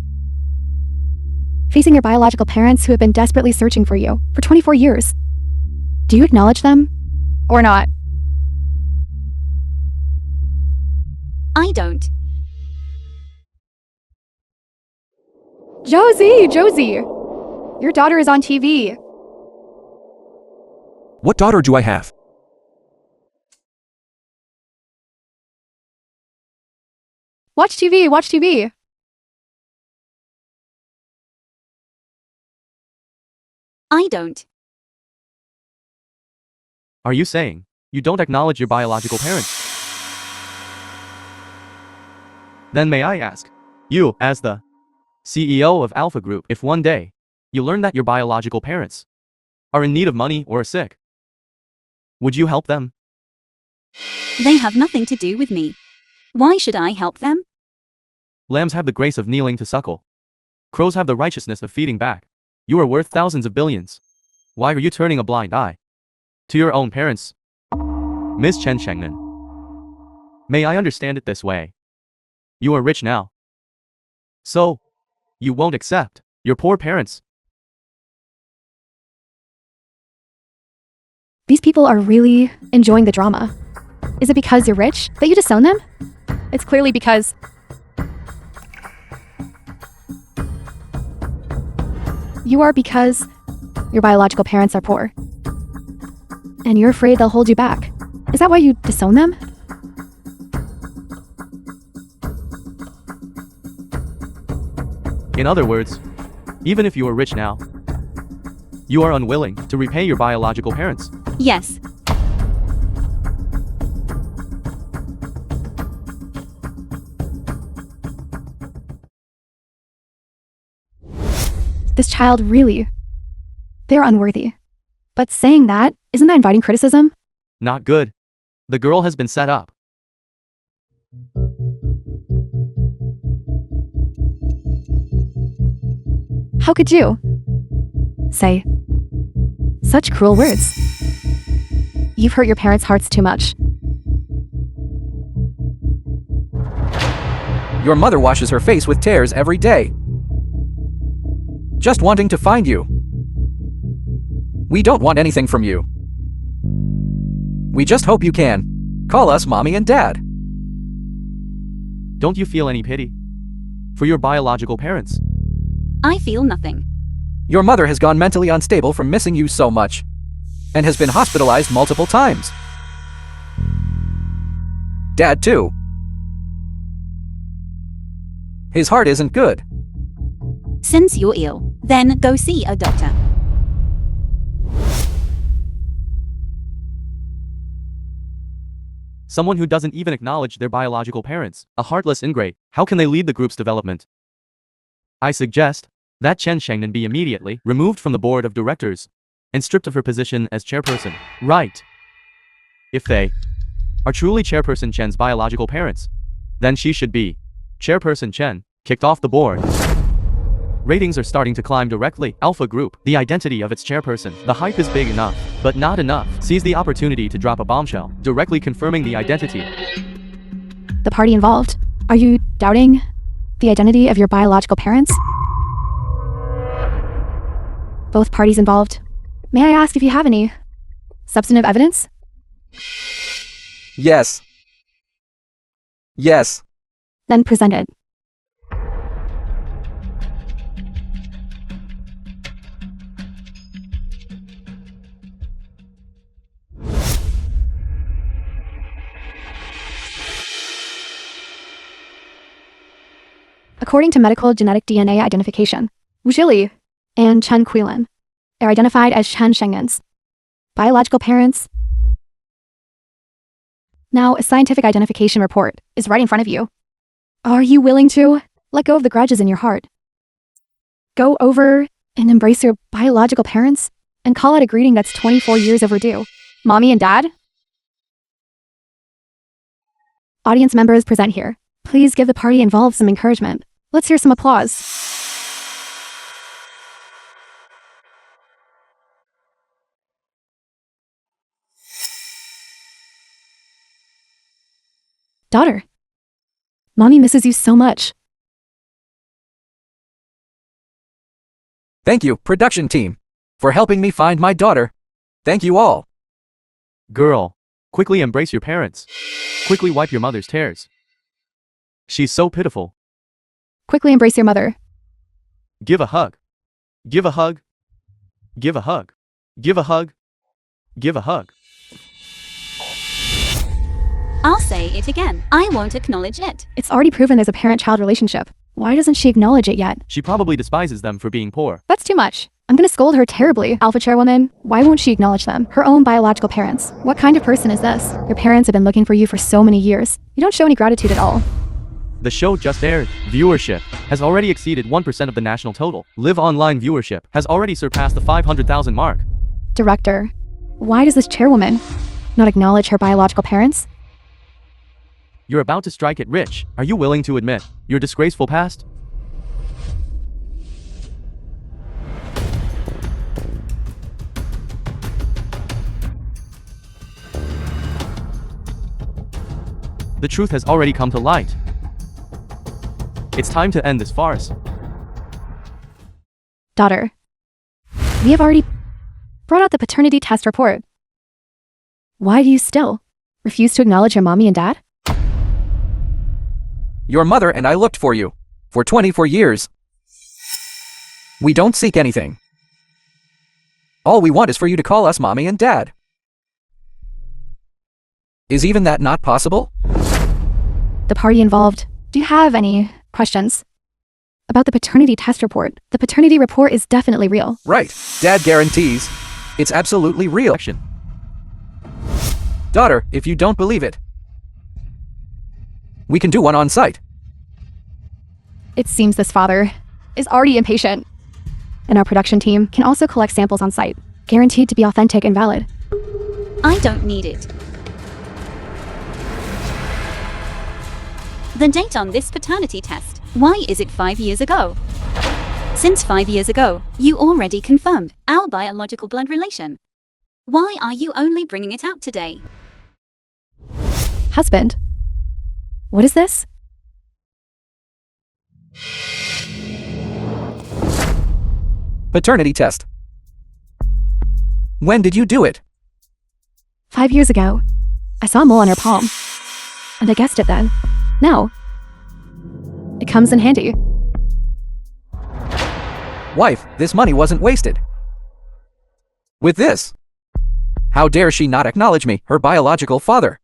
Facing your biological parents who have been desperately searching for you for 24 years, do you acknowledge them or not? I don't. Josie! Your daughter is on TV. What daughter do I have? Watch TV! I don't. Are you saying you don't acknowledge your biological parents? Then may I ask, you, as the CEO of Alpha Group, if one day you learn that your biological parents are in need of money or are sick, would you help them? They have nothing to do with me. Why should I help them? Lambs have the grace of kneeling to suckle. Crows have the righteousness of feeding back. You are worth thousands of billions. Why are you turning a blind eye to your own parents? Ms. Chen Shengnan, may I understand it this way? You are rich now, so you won't accept your poor parents. These people are really enjoying the drama. Is it because you're rich that you disown them? It's clearly because because your biological parents are poor. And you're afraid they'll hold you back. Is that why you disown them? In other words, even if you are rich now, you are unwilling to repay your biological parents. Yes. This child really, they're unworthy. But saying that, isn't that inviting criticism? Not good. The girl has been set up. How could you say such cruel words? You've hurt your parents' hearts too much. Your mother washes her face with tears every day, just wanting to find you. We don't want anything from you. We just hope you can call us mommy and dad. Don't you feel any pity for your biological parents? I feel nothing. Your mother has gone mentally unstable from missing you so much and has been hospitalized multiple times. Dad too. His heart isn't good. Since you're ill, then go see a doctor. Someone who doesn't even acknowledge their biological parents, a heartless ingrate, how can they lead the group's development? I suggest that Chen Shengnan be immediately removed from the board of directors and stripped of her position as chairperson. Right. If they are truly Chairperson Chen's biological parents, then she should be Chairperson Chen, kicked off the board. Ratings are starting to climb directly. Alpha Group, the identity of its chairperson. The hype is big enough, but not enough. Seize the opportunity to drop a bombshell, directly confirming the identity. The party involved. Are you doubting the identity of your biological parents? Both parties involved. May I ask if you have any substantive evidence? Yes. Yes. Then present it. According to medical genetic DNA identification, Wu Zhili and Chen Kuilin are identified as Chen Shenggen's biological parents. Now, a scientific identification report is right in front of you. Are you willing to let go of the grudges in your heart? Go over and embrace your biological parents and call out a greeting that's 24 years overdue. Mommy and Dad? Audience members present here. Please give the party involved some encouragement. Let's hear some applause. Daughter, Mommy misses you so much. Thank you, production team, for helping me find my daughter. Thank you all. Girl, quickly embrace your parents. Quickly wipe your mother's tears. She's so pitiful. Quickly embrace your mother. Give a hug. Give a hug. Give a hug. Give a hug. Give a hug. I'll say it again. I won't acknowledge it. It's already proven there's a parent-child relationship. Why doesn't she acknowledge it yet? She probably despises them for being poor. That's too much. I'm gonna scold her terribly. Alpha chairwoman, why won't she acknowledge them? Her own biological parents. What kind of person is this? Your parents have been looking for you for so many years. You don't show any gratitude at all. The show just aired. Viewership has already exceeded 1% of the national total. Live online viewership has already surpassed the 500,000 mark. Director, why does this chairwoman not acknowledge her biological parents? You're about to strike it rich. Are you willing to admit your disgraceful past? The truth has already come to light. It's time to end this farce. Daughter, we have already brought out the paternity test report. Why do you still refuse to acknowledge your mommy and dad? Your mother and I looked for you for 24 years. We don't seek anything. All we want is for you to call us mommy and dad. Is even that not possible? The party involved, do you have any questions about the paternity test report? The paternity report is definitely real. Right. Dad guarantees it's absolutely real. Daughter, if you don't believe it, we can do one on site. It seems this father is already impatient. And our production team can also collect samples on site, guaranteed to be authentic and valid. I don't need it. The date on this paternity test. Why is it 5 years ago? Since 5 years ago, you already confirmed our biological blood relation. Why are you only bringing it out today? Husband, what is this? Paternity test. When did you do it? 5 years ago. I saw a mole on her palm. And I guessed it then. Now, it comes in handy. Wife, this money wasn't wasted. With this, how dare she not acknowledge me, her biological father?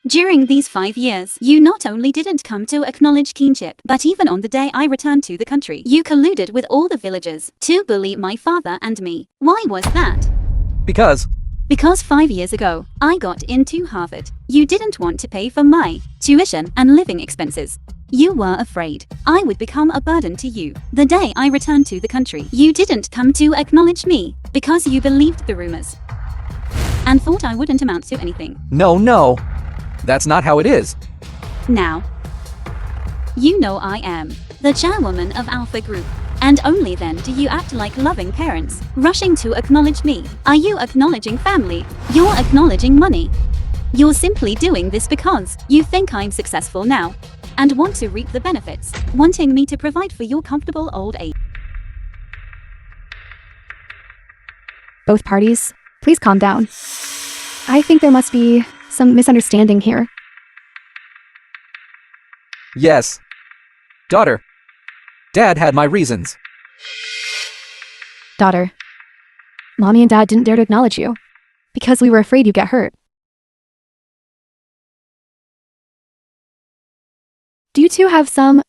During these 5 years, you not only didn't come to acknowledge kinship, but even on the day I returned to the country, you colluded with all the villagers to bully my father and me. Why was that? Because 5 years ago, I got into Harvard. You didn't want to pay for my tuition and living expenses. You were afraid I would become a burden to you. The day I returned to the country, you didn't come to acknowledge me because you believed the rumors and thought I wouldn't amount to anything. No. That's not how it is. Now, you know I am the chairwoman of Alpha Group. And only then do you act like loving parents, rushing to acknowledge me. Are you acknowledging family? You're acknowledging money. You're simply doing this because you think I'm successful now and want to reap the benefits, wanting me to provide for your comfortable old age. Both parties, please calm down. I think there must be some misunderstanding here. Yes. Daughter, Dad had my reasons. Daughter, Mommy and Dad didn't dare to acknowledge you because we were afraid you'd get hurt. Do you two have some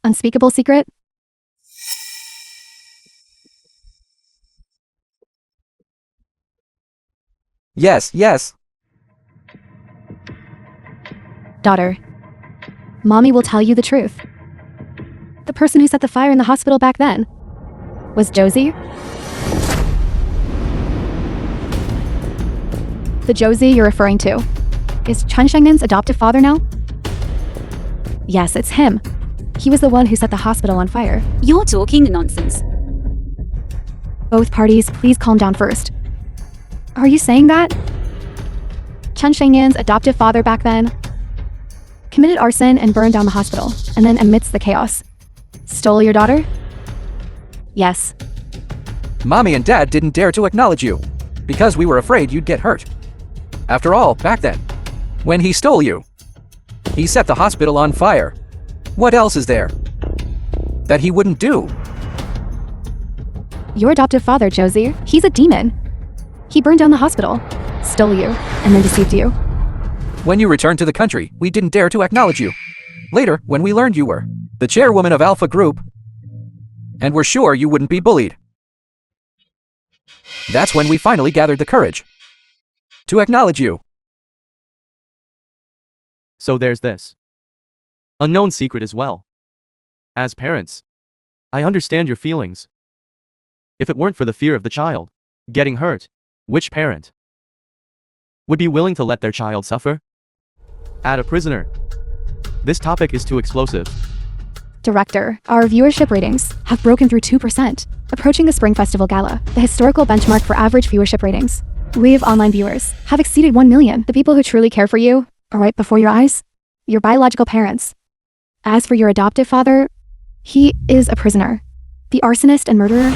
unspeakable secret? Yes. Daughter, Mommy will tell you the truth. The person who set the fire in the hospital back then was Josie. The Josie you're referring to is Chun Shengnin's adoptive father now? Yes, it's him. He was the one who set the hospital on fire. You're talking nonsense. Both parties, please calm down first. Are you saying that Chun Shengnin's adoptive father back then committed arson and burned down the hospital, and then amidst the chaos, stole your daughter? Yes. Mommy and Dad didn't dare to acknowledge you because we were afraid you'd get hurt. After all, back then, when he stole you, he set the hospital on fire. What else is there that he wouldn't do? Your adoptive father, Josie, he's a demon. He burned down the hospital, stole you, and then deceived you. When you returned to the country, we didn't dare to acknowledge you. Later, when we learned you were the chairwoman of Alpha Group, and were sure you wouldn't be bullied. That's when we finally gathered the courage to acknowledge you. So there's this unknown secret as well. As parents, I understand your feelings. If it weren't for the fear of the child getting hurt, which parent would be willing to let their child suffer? Add a prisoner. This topic is too explosive. Director, our viewership ratings have broken through 2%, approaching the Spring Festival Gala, the historical benchmark for average viewership ratings. We have online viewers have exceeded 1 million. The people who truly care for you are right before your eyes, your biological parents. As for your adoptive father, he is a prisoner. The arsonist and murderer.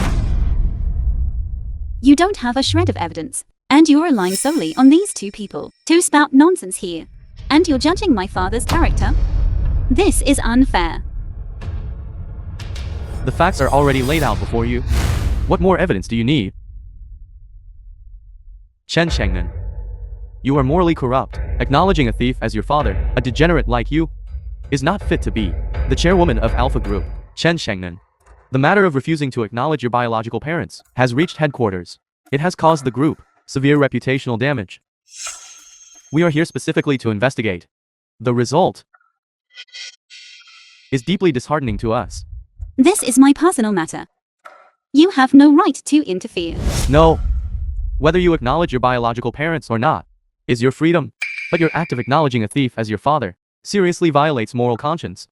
You don't have a shred of evidence, and you're relying solely on these two people to spout nonsense here. And you're judging my father's character? This is unfair. The facts are already laid out before you. What more evidence do you need? Chen Shengnan, you are morally corrupt. Acknowledging a thief as your father, a degenerate like you, is not fit to be the chairwoman of Alpha Group. Chen Shengnan, the matter of refusing to acknowledge your biological parents has reached headquarters. It has caused the group severe reputational damage. We are here specifically to investigate. The result is deeply disheartening to us. This is my personal matter. You have no right to interfere. No. Whether you acknowledge your biological parents or not is your freedom, but your act of acknowledging a thief as your father seriously violates moral conscience.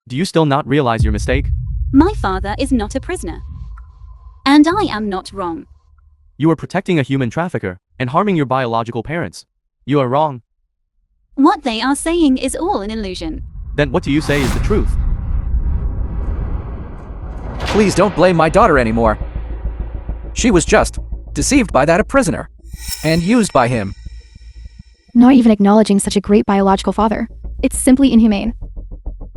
Do you still not realize your mistake? My father is not a prisoner. And I am not wrong. You are protecting a human trafficker and harming your biological parents. You are wrong. What they are saying is all an illusion. Then what do you say is the truth? Please don't blame my daughter anymore. She was just deceived by that a prisoner and used by him. Not even acknowledging such a great biological father. It's simply inhumane.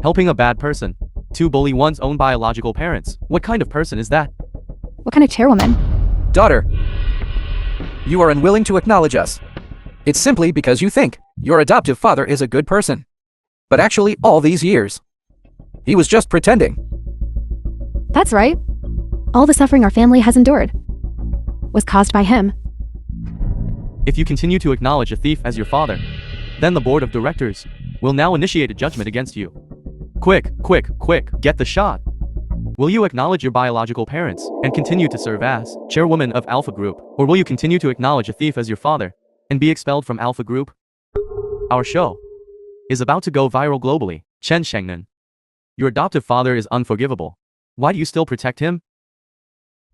Helping a bad person to bully one's own biological parents. What kind of person is that? What kind of chairwoman? Daughter, you are unwilling to acknowledge us. It's simply because you think your adoptive father is a good person. But actually, all these years, he was just pretending. That's right. All the suffering our family has endured was caused by him. If you continue to acknowledge a thief as your father, then the board of directors will now initiate a judgment against you. Quick, quick, quick, get the shot. Will you acknowledge your biological parents and continue to serve as chairwoman of Alpha Group, or will you continue to acknowledge a thief as your father and be expelled from Alpha Group? Our show is about to go viral globally. Chen Shengnan, your adoptive father is unforgivable. Why do you still protect him?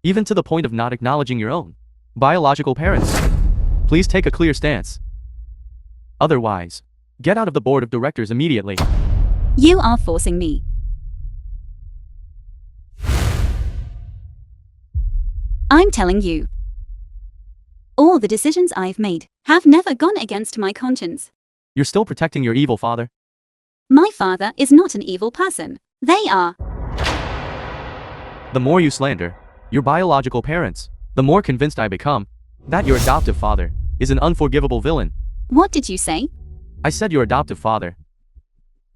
Even to the point of not acknowledging your own biological parents. Please take a clear stance. Otherwise, get out of the board of directors immediately. You are forcing me. I'm telling you. All the decisions I've made have never gone against my conscience. You're still protecting your evil father. My father is not an evil person. They are. The more you slander your biological parents, the more convinced I become that your adoptive father is an unforgivable villain. What did you say? I said your adoptive father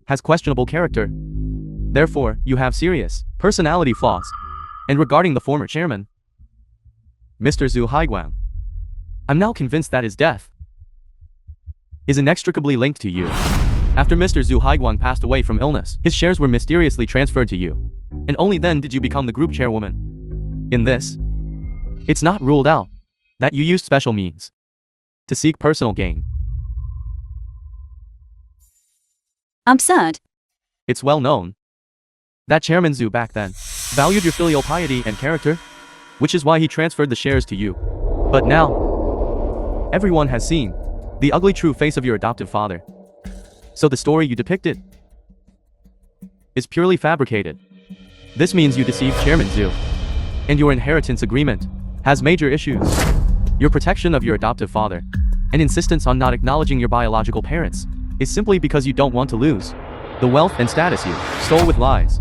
has questionable character. Therefore, you have serious personality flaws. And regarding the former chairman, Mr. Zhu Haiguang, I'm now convinced that his death is inextricably linked to you. After Mr. Zhu Haiguang passed away from illness, his shares were mysteriously transferred to you. And only then did you become the group chairwoman. In this, it's not ruled out that you used special means to seek personal gain. Absurd. It's well known that Chairman Zhu back then valued your filial piety and character, which is why he transferred the shares to you. But now, everyone has seen the ugly true face of your adoptive father. So the story you depicted is purely fabricated. This means you deceived Chairman Zhu, and your inheritance agreement has major issues. Your protection of your adoptive father and insistence on not acknowledging your biological parents is simply because you don't want to lose the wealth and status you stole with lies.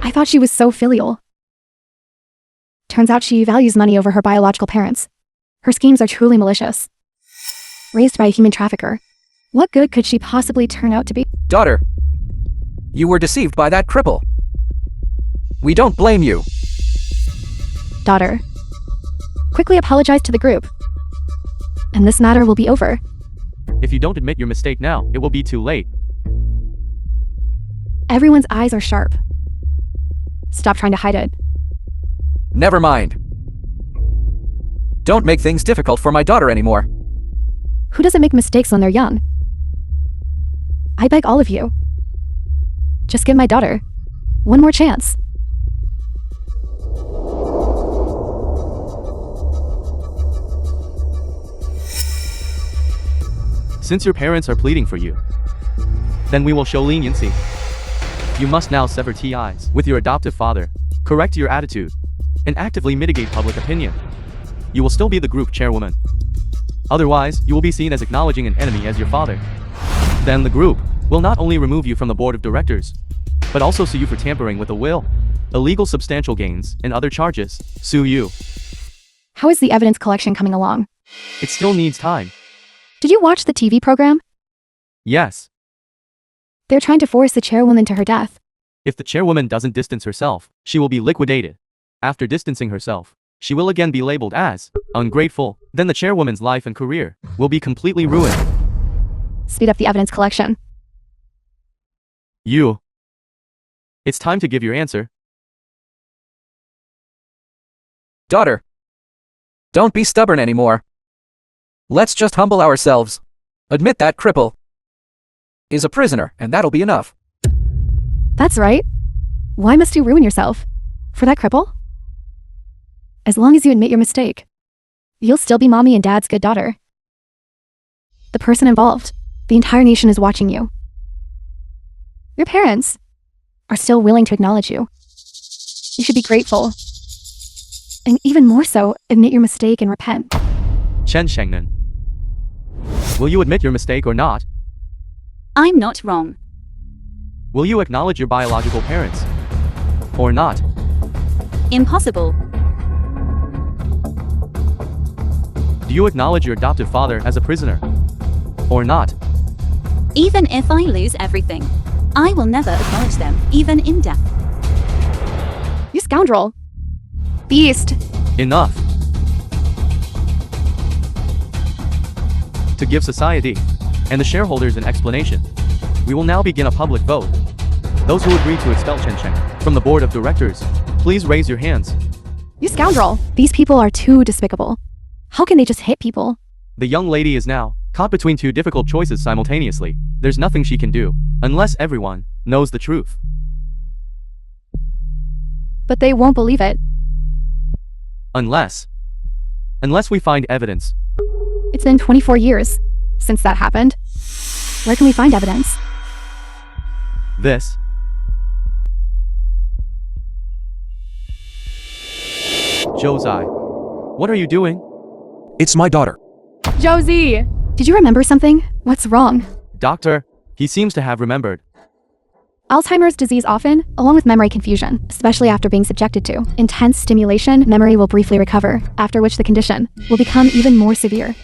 I thought she was so filial. Turns out she values money over her biological parents. Her schemes are truly malicious. Raised by a human trafficker, what good could she possibly turn out to be? Daughter, you were deceived by that cripple. We don't blame you. Daughter, quickly apologize to the group. And this matter will be over. If you don't admit your mistake now, it will be too late. Everyone's eyes are sharp. Stop trying to hide it. Never mind. Don't make things difficult for my daughter anymore. Who doesn't make mistakes when they're young? I beg all of you. Just give my daughter one more chance. Since your parents are pleading for you, then we will show leniency. You must now sever ties with your adoptive father, correct your attitude, and actively mitigate public opinion. You will still be the group chairwoman. Otherwise, you will be seen as acknowledging an enemy as your father. Then the group will not only remove you from the board of directors, but also sue you for tampering with a will, illegal substantial gains, and other charges. Sue you. How is the evidence collection coming along? It still needs time. Did you watch the TV program? Yes. They're trying to force the chairwoman to her death. If the chairwoman doesn't distance herself, she will be liquidated. After distancing herself, she will again be labeled as ungrateful. Then the chairwoman's life and career will be completely ruined. Speed up the evidence collection. You. It's time to give your answer. Daughter, don't be stubborn anymore. Let's just humble ourselves. Admit that cripple is a prisoner, and that'll be enough. That's right. Why must you ruin yourself? For that cripple? As long as you admit your mistake, you'll still be mommy and dad's good daughter. The person involved, the entire nation is watching you. Your parents are still willing to acknowledge you. You should be grateful. And even more so, admit your mistake and repent. Chen Shengnan. Will you admit your mistake or not? I'm not wrong. Will you acknowledge your biological parents? Or not? Impossible. Do you acknowledge your adoptive father as a prisoner? Or not? Even if I lose everything, I will never acknowledge them, even in death. You scoundrel. Beast. Enough. To give society and the shareholders an explanation, we will now begin a public vote. Those who agree to expel Chen Cheng from the board of directors, please raise your hands. You scoundrel. These people are too despicable. How can they just hit people? The young lady is now caught between two difficult choices simultaneously. There's nothing she can do unless everyone knows the truth. But they won't believe it. Unless we find evidence. It's been 24 years since that happened. Where can we find evidence? This. Josai, what are you doing? It's my daughter. Josie! Did you remember something? What's wrong? Doctor, he seems to have remembered. Alzheimer's disease often, along with memory confusion, especially after being subjected to intense stimulation, memory will briefly recover, after which the condition will become even more severe.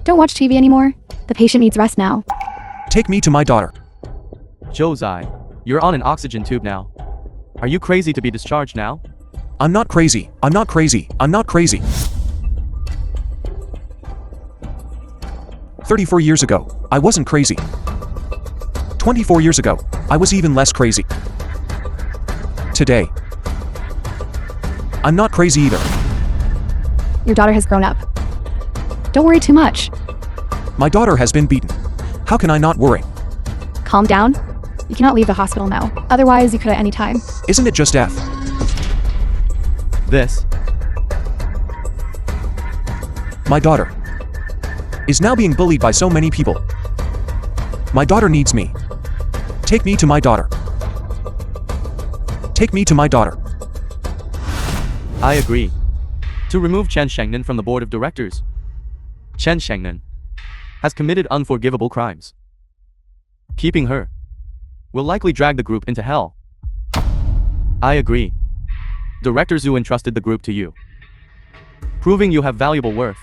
Don't watch TV anymore. The patient needs rest now. Take me to my daughter. Josai, you're on an oxygen tube now. Are you crazy to be discharged now? I'm not crazy. I'm not crazy. I'm not crazy. 34 years ago, I wasn't crazy. 24 years ago, I was even less crazy. Today, I'm not crazy either. Your daughter has grown up. Don't worry too much. My daughter has been beaten. How can I not worry? Calm down. You cannot leave the hospital now. Otherwise, you could at any time. Isn't it just death? This. My daughter is now being bullied by so many people. My daughter needs me. Take me to my daughter. Take me to my daughter. I agree. To remove Chen Shengnan from the board of directors. Chen Shengnan has committed unforgivable crimes. Keeping her will likely drag the group into hell. I agree. Director Zhu entrusted the group to you, proving you have valuable worth.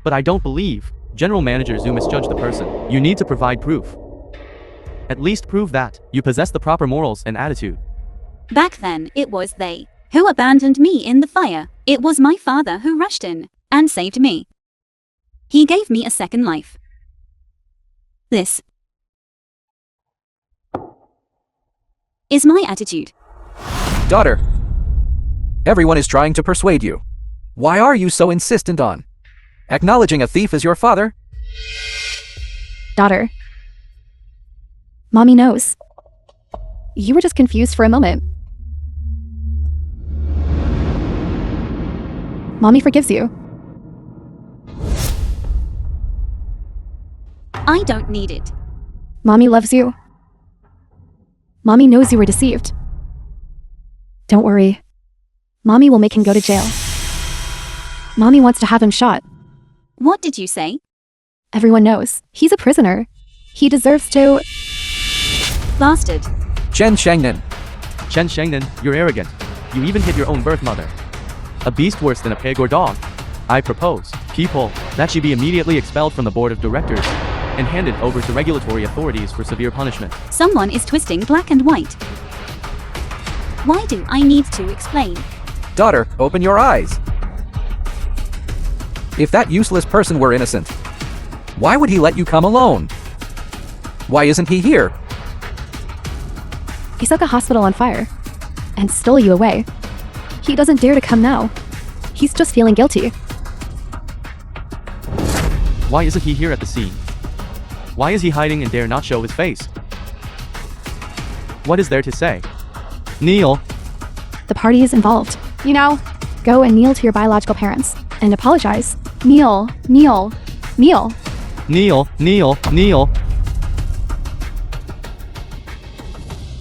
But I don't believe General Manager Zhu misjudged the person. You need to provide proof. At least prove that you possess the proper morals and attitude. Back then, it was they who abandoned me in the fire. It was my father who rushed in and saved me. He gave me a second life. This is my attitude. Daughter, everyone is trying to persuade you. Why are you so insistent on acknowledging a thief as your father? Daughter. Mommy knows. You were just confused for a moment. Mommy forgives you. I don't need it. Mommy loves you. Mommy knows you were deceived. Don't worry. Mommy will make him go to jail. Mommy wants to have him shot. What did you say? Everyone knows. He's a prisoner. He deserves to... Bastard. Chen Shangnan. Chen Shangnan, you're arrogant. You even hit your own birth mother. A beast worse than a pig or dog. I propose, people, that she be immediately expelled from the board of directors and handed over to regulatory authorities for severe punishment. Someone is twisting black and white. Why do I need to explain? Daughter, open your eyes. If that useless person were innocent, why would he let you come alone? Why isn't he here? He set the hospital on fire and stole you away. He doesn't dare to come now. He's just feeling guilty. Why isn't he here at the scene? Why is he hiding and dare not show his face? What is there to say? Kneel. The party is involved. You know, go and kneel to your biological parents and apologize. Kneel, kneel, kneel. Kneel, kneel, kneel.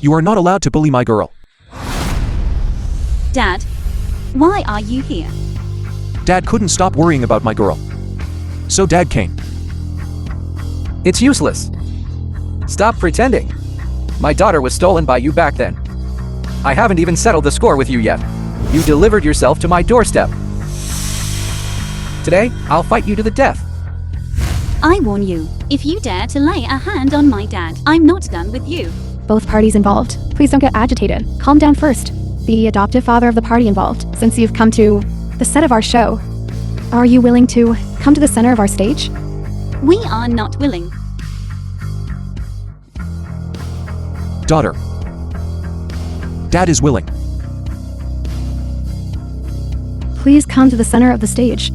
You are not allowed to bully my girl. Dad, why are you here? Dad couldn't stop worrying about my girl. So Dad came. It's useless. Stop pretending. My daughter was stolen by you back then. I haven't even settled the score with you yet. You delivered yourself to my doorstep. Today, I'll fight you to the death. I warn you, if you dare to lay a hand on my dad, I'm not done with you. Both parties involved. Please don't get agitated. Calm down first. The adoptive father of the party involved, since you've come to the set of our show. Are you willing to come to the center of our stage? We are not willing. Daughter. Dad is willing. Please come to the center of the stage.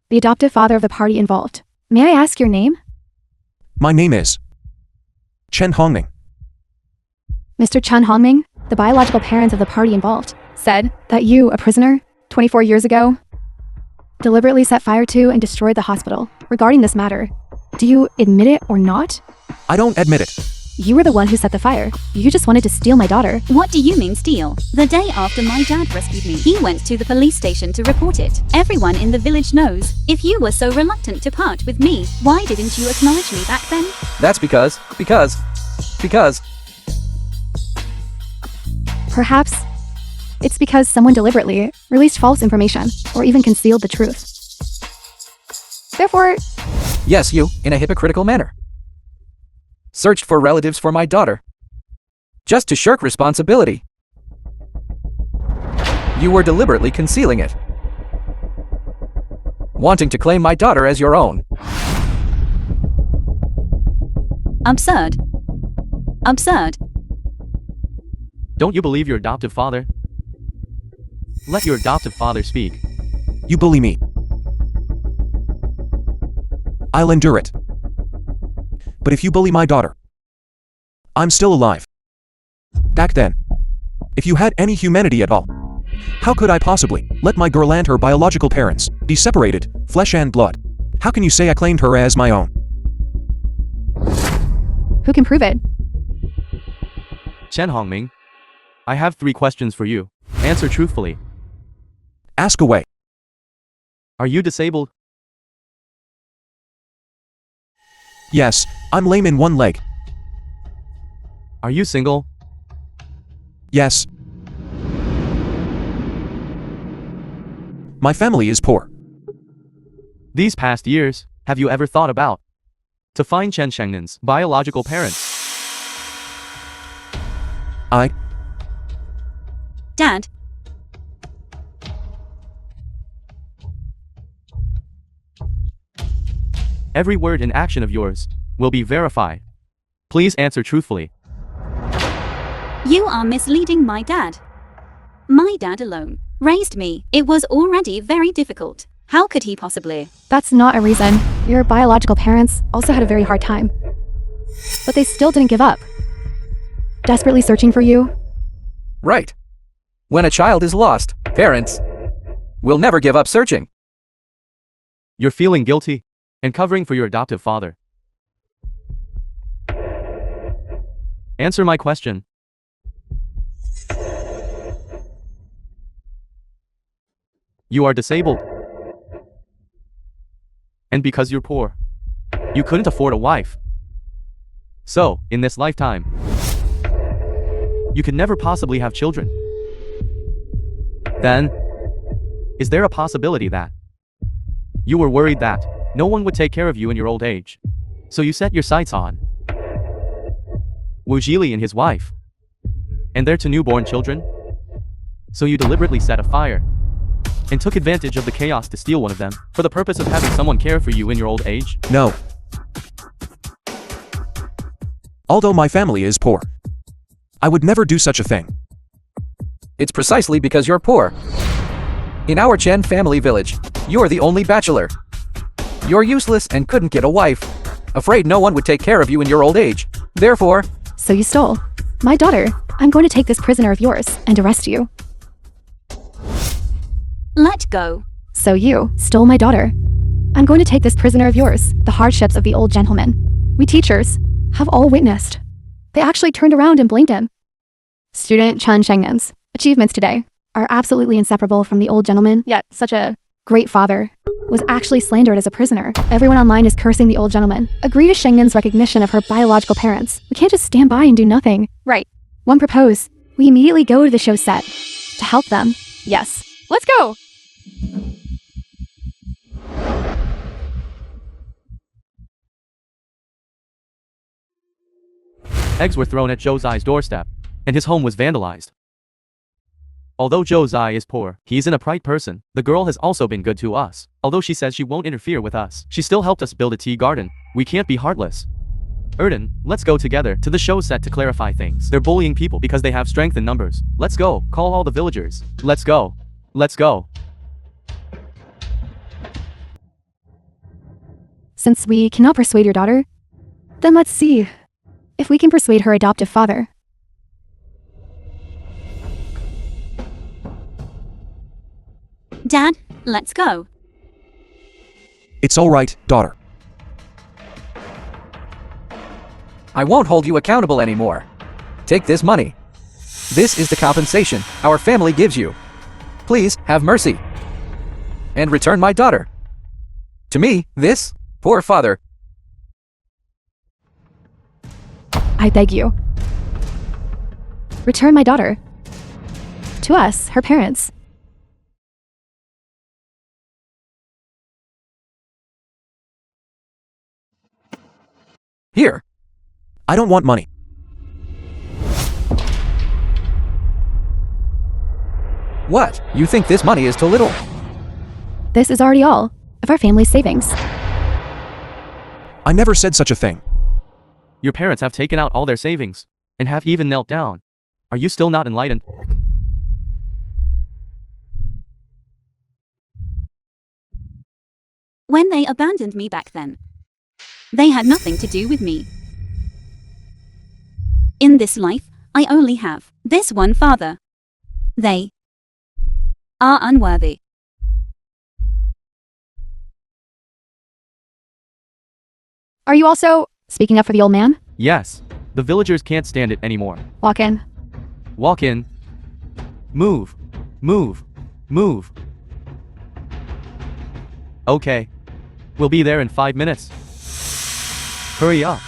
The adoptive father of the party involved. May I ask your name? My name is Chen Hongming. Mr. Chen Hongming, the biological parents of the party involved, said that you, a prisoner, 24 years ago, deliberately set fire to and destroyed the hospital. Regarding this matter, do you admit it or not? I don't admit it. You were the one who set the fire. You just wanted to steal my daughter. What do you mean steal? The day after my dad rescued me, he went to the police station to report it. Everyone in the village knows. If you were so reluctant to part with me, why didn't you acknowledge me back then? That's because. Perhaps it's because someone deliberately released false information or even concealed the truth. Therefore, Yes, you, in a hypocritical manner, searched for relatives for my daughter, just to shirk responsibility. You were deliberately concealing it, wanting to claim my daughter as your own. Absurd. Absurd. Don't you believe your adoptive father? Let your adoptive father speak. You bully me. I'll endure it. But if you bully my daughter, I'm still alive. Back then, if you had any humanity at all, how could I possibly let my girl and her biological parents be separated, flesh and blood? How can you say I claimed her as my own? who can prove it? Chen Hongming, I have 3 questions for you. Answer truthfully. Ask away. Are you disabled? Yes, I'm lame in one leg. Are you single? Yes. My family is poor. These past years, have you ever thought about to find Chen Shengnan's biological parents. Dad, Every word and action of yours will be verified. Please answer truthfully. you are misleading my dad. My dad alone raised me. It was already very difficult. How could he possibly? That's not a reason. Your biological parents also had a very hard time. But they still didn't give up. Desperately searching for you. Right. When a child is lost, parents will never give up searching. You're feeling guilty and covering for your adoptive father. Answer my question. You are disabled. And because you're poor, you couldn't afford a wife. So, in this lifetime, you could never possibly have children. Then, is there a possibility that you were worried that no one would take care of you in your old age? So you set your sights on Wu Jili and his wife, and their two newborn children? So you deliberately set a fire and took advantage of the chaos to steal one of them for the purpose of having someone care for you in your old age? No. Although my family is poor, I would never do such a thing. It's precisely because you're poor. In our Chen family village, you're the only bachelor. You're useless and couldn't get a wife. Afraid no one would take care of you in your old age. Therefore, So you stole my daughter. I'm going to take this prisoner of yours and arrest you. Let go. So you stole my daughter. I'm going to take this prisoner of yours. The hardships of the old gentleman. We teachers have all witnessed. They actually turned around and blamed him. Student Chen Shengnan's achievements today are absolutely inseparable from the old gentleman, yet such a great father was actually slandered as a prisoner. Everyone online is cursing the old gentleman. Agree to Shengnan's recognition of her biological parents. We can't just stand by and do nothing. Right. One propose. We immediately go to the show set to help them. Yes. Let's go! Eggs were thrown at Zhou Zai's doorstep, and his home was vandalized. Although Zhou Zai is poor, he's an upright person. The girl has also been good to us. Although she says she won't interfere with us, she still helped us build a tea garden. We can't be heartless. Erden, let's go together to the show set to clarify things. They're bullying people because they have strength in numbers. Let's go, call all the villagers. Let's go. Let's go. Since we cannot persuade your daughter, then let's see if we can persuade her adoptive father. Dad, let's go. It's all right, daughter. I won't hold you accountable anymore. Take this money. This is the compensation our family gives you. Please have mercy. And return my daughter. To me, this poor father. I beg you. Return my daughter. To us, her parents. Here. I don't want money. What? You think this money is too little? This is already all of our family's savings. I never said such a thing. Your parents have taken out all their savings, and have even knelt down. Are you still not enlightened? When they abandoned me back then, they had nothing to do with me. In this life, I only have this one father. They are unworthy. Are you also speaking up for the old man? Yes. The villagers can't stand it anymore. Walk in. Walk in. Move. Move. Move. Okay. We'll be there in 5 minutes. Hurry up.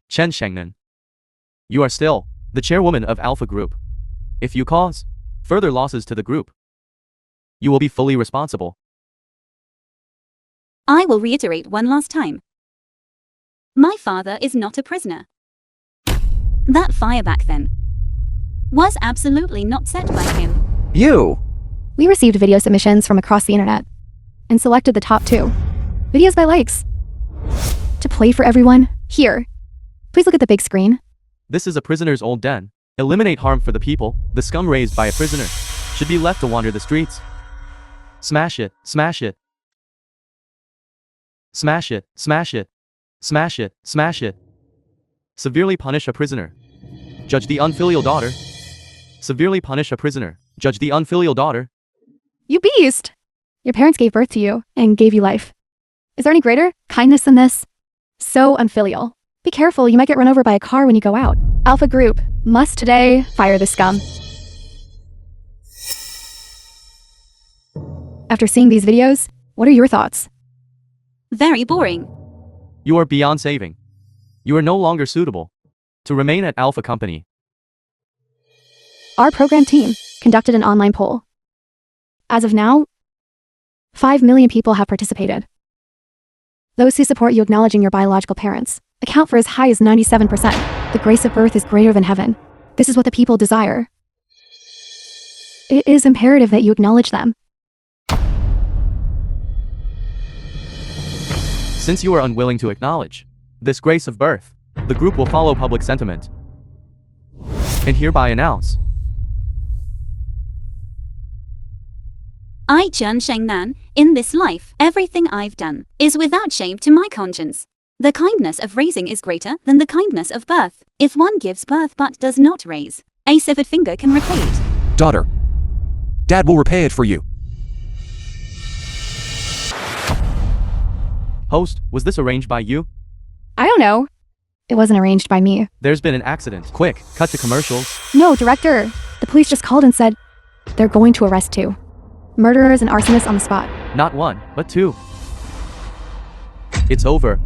Chen Shengnan. You are still the chairwoman of Alpha Group. If you cause further losses to the group, you will be fully responsible. I will reiterate one last time. My father is not a prisoner. That fire back then was absolutely not set by him. You! We received video submissions from across the internet and selected the top 2. Videos by likes. To play for everyone, here. Please look at the big screen. This is a prisoner's old den. Eliminate harm for the people. The scum raised by a prisoner should be left to wander the streets. Smash it, smash it. Smash it, smash it. Smash it, smash it. Severely punish a prisoner. Judge the unfilial daughter. Severely punish a prisoner. Judge the unfilial daughter. You beast! Your parents gave birth to you and gave you life. Is there any greater kindness than this? So unfilial. Be careful, you might get run over by a car when you go out. Alpha Group must today fire the scum. After seeing these videos, what are your thoughts? Very boring. You are beyond saving. You are no longer suitable to remain at Alpha Company. Our program team conducted an online poll. As of now, 5 million people have participated. Those who support you acknowledging your biological parents account for as high as 97%. The grace of birth is greater than heaven. This is what the people desire. It is imperative that you acknowledge them. Since you are unwilling to acknowledge this grace of birth, the group will follow public sentiment and hereby announce I, Chen Shengnan, in this life, everything I've done is without shame to my conscience. The kindness of raising is greater than the kindness of birth. If one gives birth but does not raise, a severed finger can repay it. Daughter. Dad will repay it for you. Host, was this arranged by you? I don't know. It wasn't arranged by me. There's been an accident. Quick, cut to commercials. No, director. The police just called and said they're going to arrest 2 murderers and arsonists on the spot. Not 1, but 2. It's over.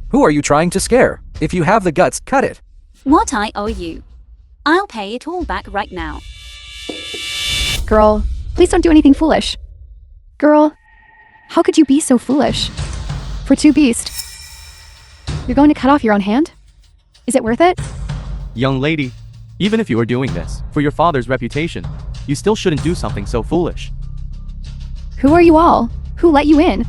Who are you trying to scare? If you have the guts, cut it. What I owe you, I'll pay it all back right now. Girl, please don't do anything foolish. Girl, how could you be so foolish? For 2 beasts. You're going to cut off your own hand? Is it worth it? Young lady, even if you are doing this for your father's reputation, you still shouldn't do something so foolish. Who are you all? Who let you in?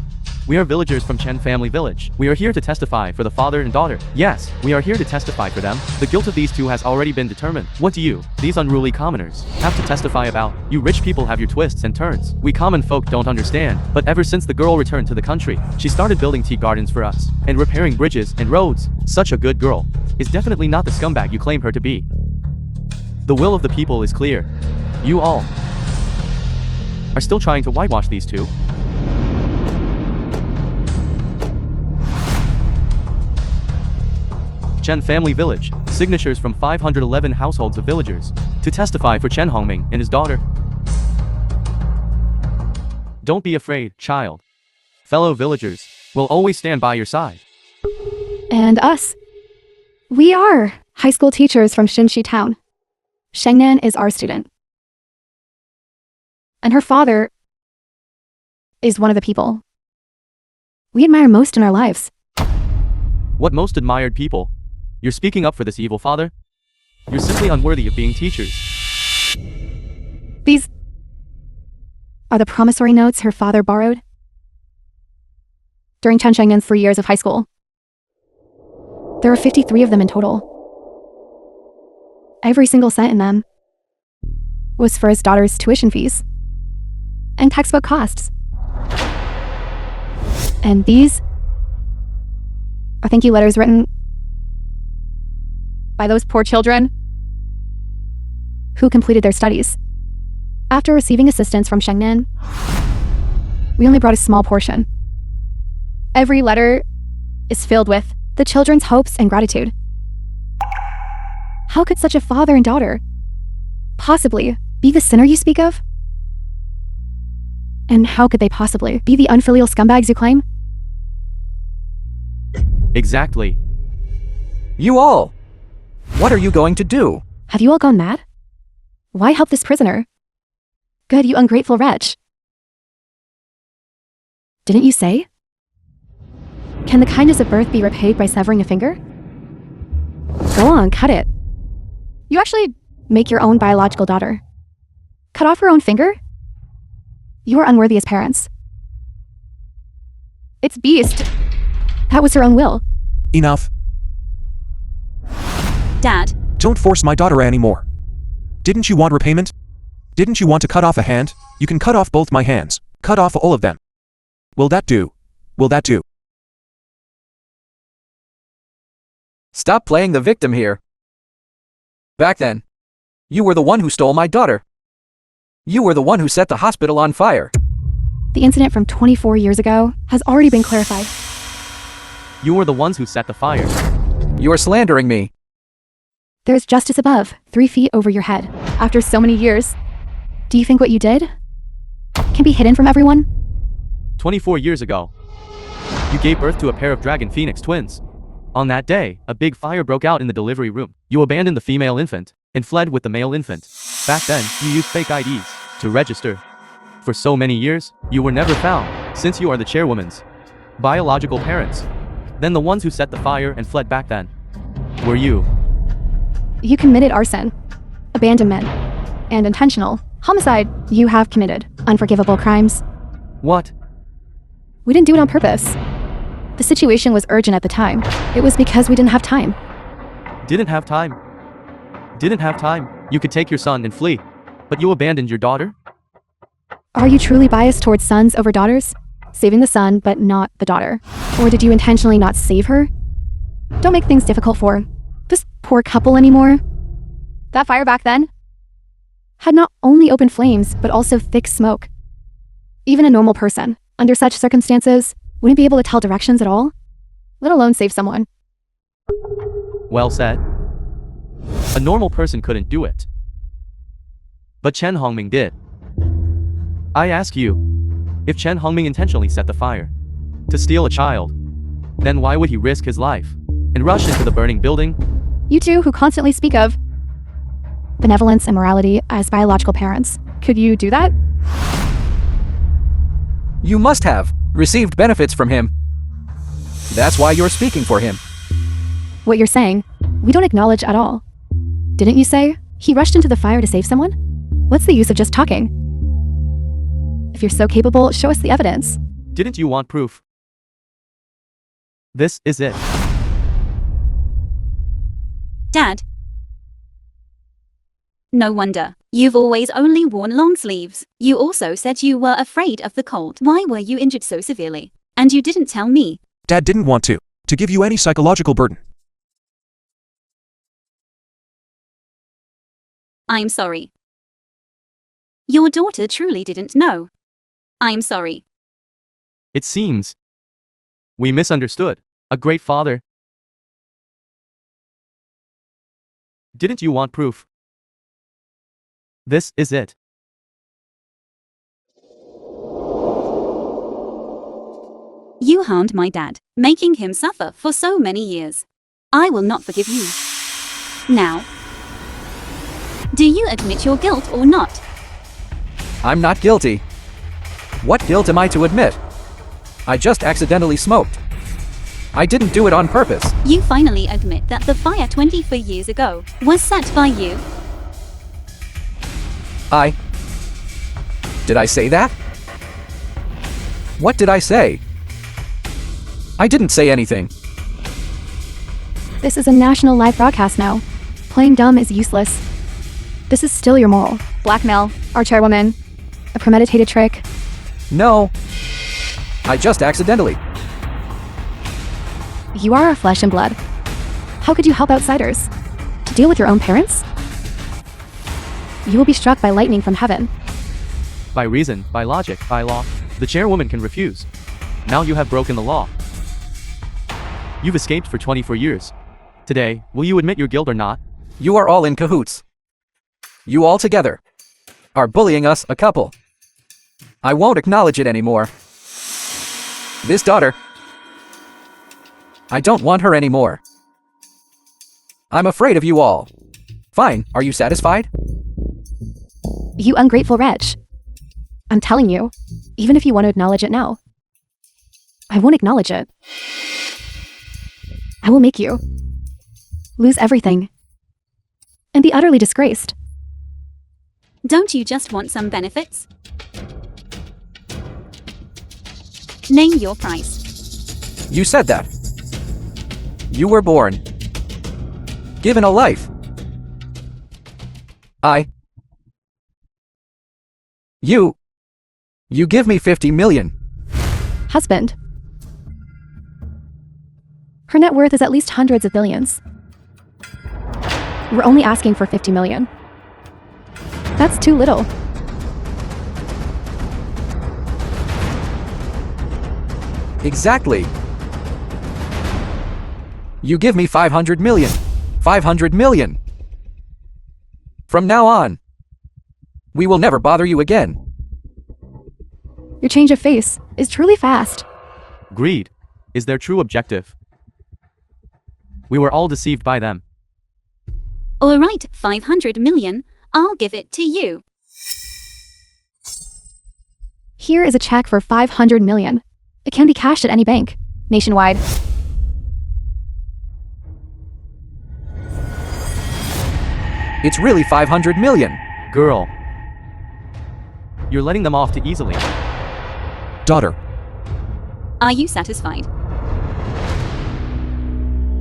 We are villagers from Chen Family Village. We are here to testify for the father and daughter. Yes, we are here to testify for them. The guilt of these 2 has already been determined. What do you, these unruly commoners, have to testify about? You rich people have your twists and turns. We common folk don't understand. But ever since the girl returned to the country, she started building tea gardens for us and repairing bridges and roads. Such a good girl is definitely not the scumbag you claim her to be. The will of the people is clear. You all are still trying to whitewash these 2. Chen Family Village, signatures from 511 households of villagers to testify for Chen Hongming and his daughter. Don't be afraid, child. Fellow villagers will always stand by your side. And us. We are high school teachers from Xinxi Town. Shengnan is our student. And her father is one of the people we admire most in our lives. What most admired people? You're speaking up for this evil father? You're simply unworthy of being teachers. These are the promissory notes her father borrowed during Chen Shengnan's 3 years of high school. There are 53 of them in total. Every single cent in them was for his daughter's tuition fees and textbook costs. And these are thank you letters written by those poor children who completed their studies. After receiving assistance from Shengnan, we only brought a small portion. Every letter is filled with the children's hopes and gratitude. How could such a father and daughter possibly be the sinner you speak of? And how could they possibly be the unfilial scumbags you claim? Exactly. You all! What are you going to do? Have you all gone mad? Why help this prisoner? Good, you ungrateful wretch. Didn't you say? Can the kindness of birth be repaid by severing a finger? Go on, cut it. You actually make your own biological daughter. Cut off her own finger? You are unworthy as parents. It's Beast. That was her own will. Enough. Dad, Don't force my daughter anymore. Didn't you want repayment? Didn't you want to cut off a hand? You can cut off both my hands. Cut off all of them. Will that do? Will that do? Stop playing the victim here. Back then, you were the one who stole my daughter. You were the one who set the hospital on fire. The incident from 24 years ago has already been clarified. You were the ones who set the fire. You are slandering me. There's justice above, 3 feet over your head. After so many years, do you think what you did can be hidden from everyone? 24 years ago, you gave birth to a pair of dragon phoenix twins. On that day, a big fire broke out in the delivery room. You abandoned the female infant and fled with the male infant. Back then, you used fake IDs to register. For so many years, you were never found, since you are the chairwoman's biological parents. Then the ones who set the fire and fled back then were you. You committed arson, abandonment, and intentional homicide. You have committed unforgivable crimes. What? We didn't do it on purpose. The situation was urgent at the time. It was because we didn't have time. Didn't have time. Didn't have time. You could take your son and flee, but you abandoned your daughter? Are you truly biased towards sons over daughters? Saving the son, but not the daughter? Or did you intentionally not save her? Don't make things difficult for this poor couple anymore. That fire back then had not only open flames, but also thick smoke. Even a normal person, under such circumstances, wouldn't be able to tell directions at all, let alone save someone. Well said. A normal person couldn't do it. But Chen Hongming did. I ask you, if Chen Hongming intentionally set the fire to steal a child, then why would he risk his life and rush into the burning building? You two who constantly speak of benevolence and morality as biological parents, could you do that? You must have received benefits from him. That's why you're speaking for him. What you're saying, we don't acknowledge at all. Didn't you say he rushed into the fire to save someone? What's the use of just talking? If you're so capable, show us the evidence. Didn't you want proof? This is it. Dad. No wonder. You've always only worn long sleeves. You also said you were afraid of the cold. Why were you injured so severely? And you didn't tell me. Dad didn't want to give you any psychological burden. I'm sorry. Your daughter truly didn't know. I'm sorry. It seems we misunderstood. A great father. Didn't you want proof? This is it. You harmed my dad, making him suffer for so many years. I will not forgive you. Now, do you admit your guilt or not? I'm not guilty. What guilt am I to admit? I just accidentally smoked. I didn't do it on purpose. You finally admit that the fire 24 years ago was set by you. Did I say that? What did I say? I didn't say anything. This is a national live broadcast now. Playing dumb is useless. This is still your moral. Blackmail, our chairwoman, a premeditated trick. No. I just accidentally. You are our flesh and blood. How could you help outsiders? To deal with your own parents? You will be struck by lightning from heaven. By reason, by logic, by law, the chairwoman can refuse. Now you have broken the law. You've escaped for 24 years. Today, will you admit your guilt or not? You are all in cahoots. You all together are bullying us, a couple. I won't acknowledge it anymore. This daughter, I don't want her anymore. I'm afraid of you all. Fine, are you satisfied? You ungrateful wretch. I'm telling you, even if you want to acknowledge it now, I won't acknowledge it. I will make you lose everything and be utterly disgraced. Don't you just want some benefits? Name your price. You said that. You were born. Given a life. You give me 50 million. Husband. Her net worth is at least hundreds of billions. We're only asking for 50 million. That's too little. Exactly. You give me 500 million. 500 million. From now on, we will never bother you again. Your change of face is truly fast. Greed is their true objective. We were all deceived by them. All right, 500 million. I'll give it to you. Here is a check for 500 million. It can be cashed at any bank, nationwide. It's really 500 million. Girl. You're letting them off too easily. Daughter, Are you satisfied?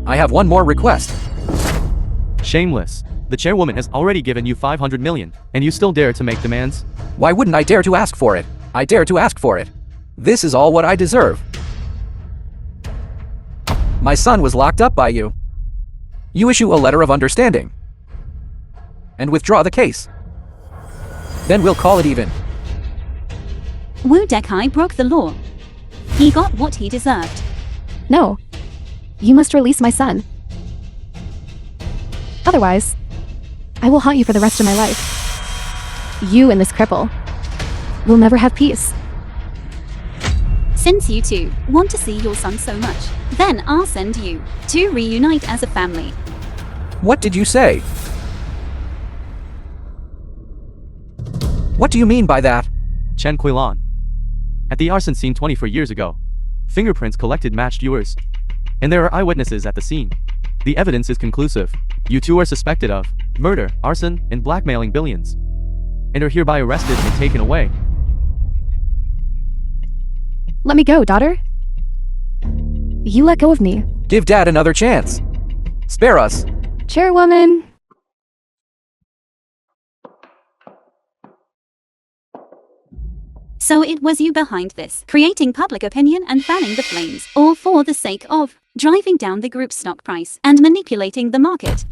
I have one more request. Shameless. The chairwoman has already given you 500 million, and you still dare to make demands? Why wouldn't I dare to ask for it? I dare to ask for it. This is all what I deserve. My son was locked up by you. You issue a letter of understanding and withdraw the case. Then we'll call it even. Wu Dekai broke the law. He got what he deserved. No. You must release my son. Otherwise, I will haunt you for the rest of my life. You and this cripple will never have peace. Since you two want to see your son so much, then I'll send you to reunite as a family. What did you say? What do you mean by that? Chen Quilan. At the arson scene 24 years ago, fingerprints collected matched yours. And there are eyewitnesses at the scene. The evidence is conclusive. You two are suspected of murder, arson, and blackmailing billions. And are hereby arrested and taken away. Let me go, daughter. You let go of me. Give Dad another chance. Spare us. Chairwoman. So it was you behind this, creating public opinion and fanning the flames, all for the sake of driving down the group's stock price and manipulating the market.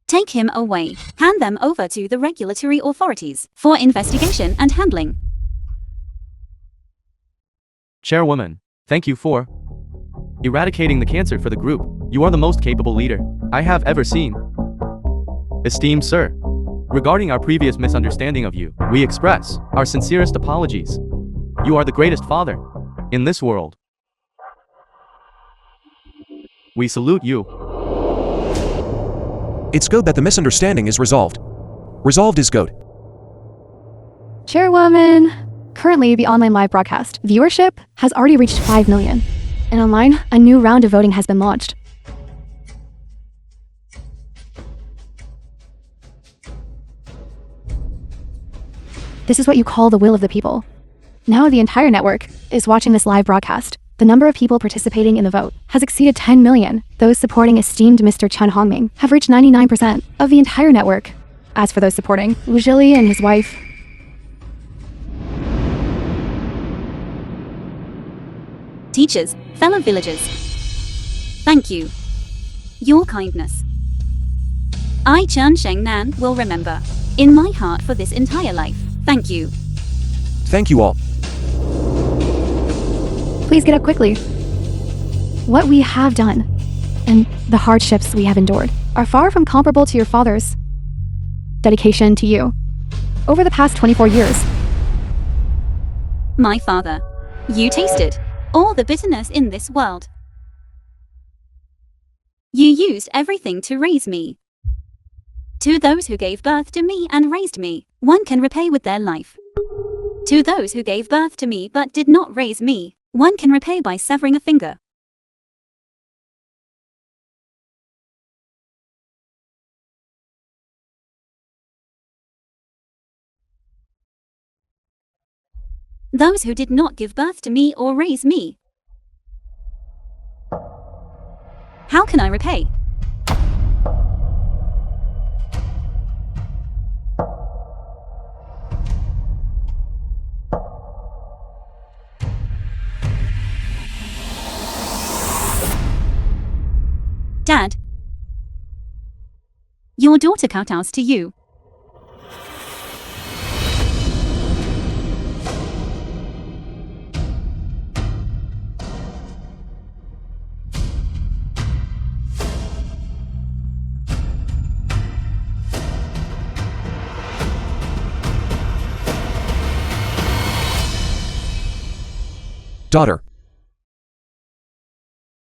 Take him away. Hand them over to the regulatory authorities for investigation and handling. Chairwoman, thank you for eradicating the cancer for the group. You are the most capable leader I have ever seen. Esteemed sir, regarding our previous misunderstanding of you, we express our sincerest apologies. You are the greatest father in this world. We salute you. it's good that the misunderstanding is resolved. Resolved is good. Chairwoman. Currently, the online live broadcast viewership has already reached 5 million. And online, a new round of voting has been launched. This is what you call the will of the people. Now the entire network is watching this live broadcast. The number of people participating in the vote has exceeded 10 million. Those supporting esteemed Mr. Chen Hongming have reached 99% of the entire network. As for those supporting Wu Zhili and his wife, Teachers, fellow villagers, thank you. Your kindness. I, Chen Shengnan, will remember in my heart for this entire life. Thank you. Thank you all. please get up quickly. What we have done and the hardships we have endured are far from comparable to your father's dedication to you over the past 24 years. My father, you tasted all the bitterness in this world. You used everything to raise me. To those who gave birth to me and raised me, one can repay with their life. To those who gave birth to me but did not raise me, One can repay by severing a finger. Those who did not give birth to me or raise me. How can I repay? Dad, your daughter kowtows to you. Daughter,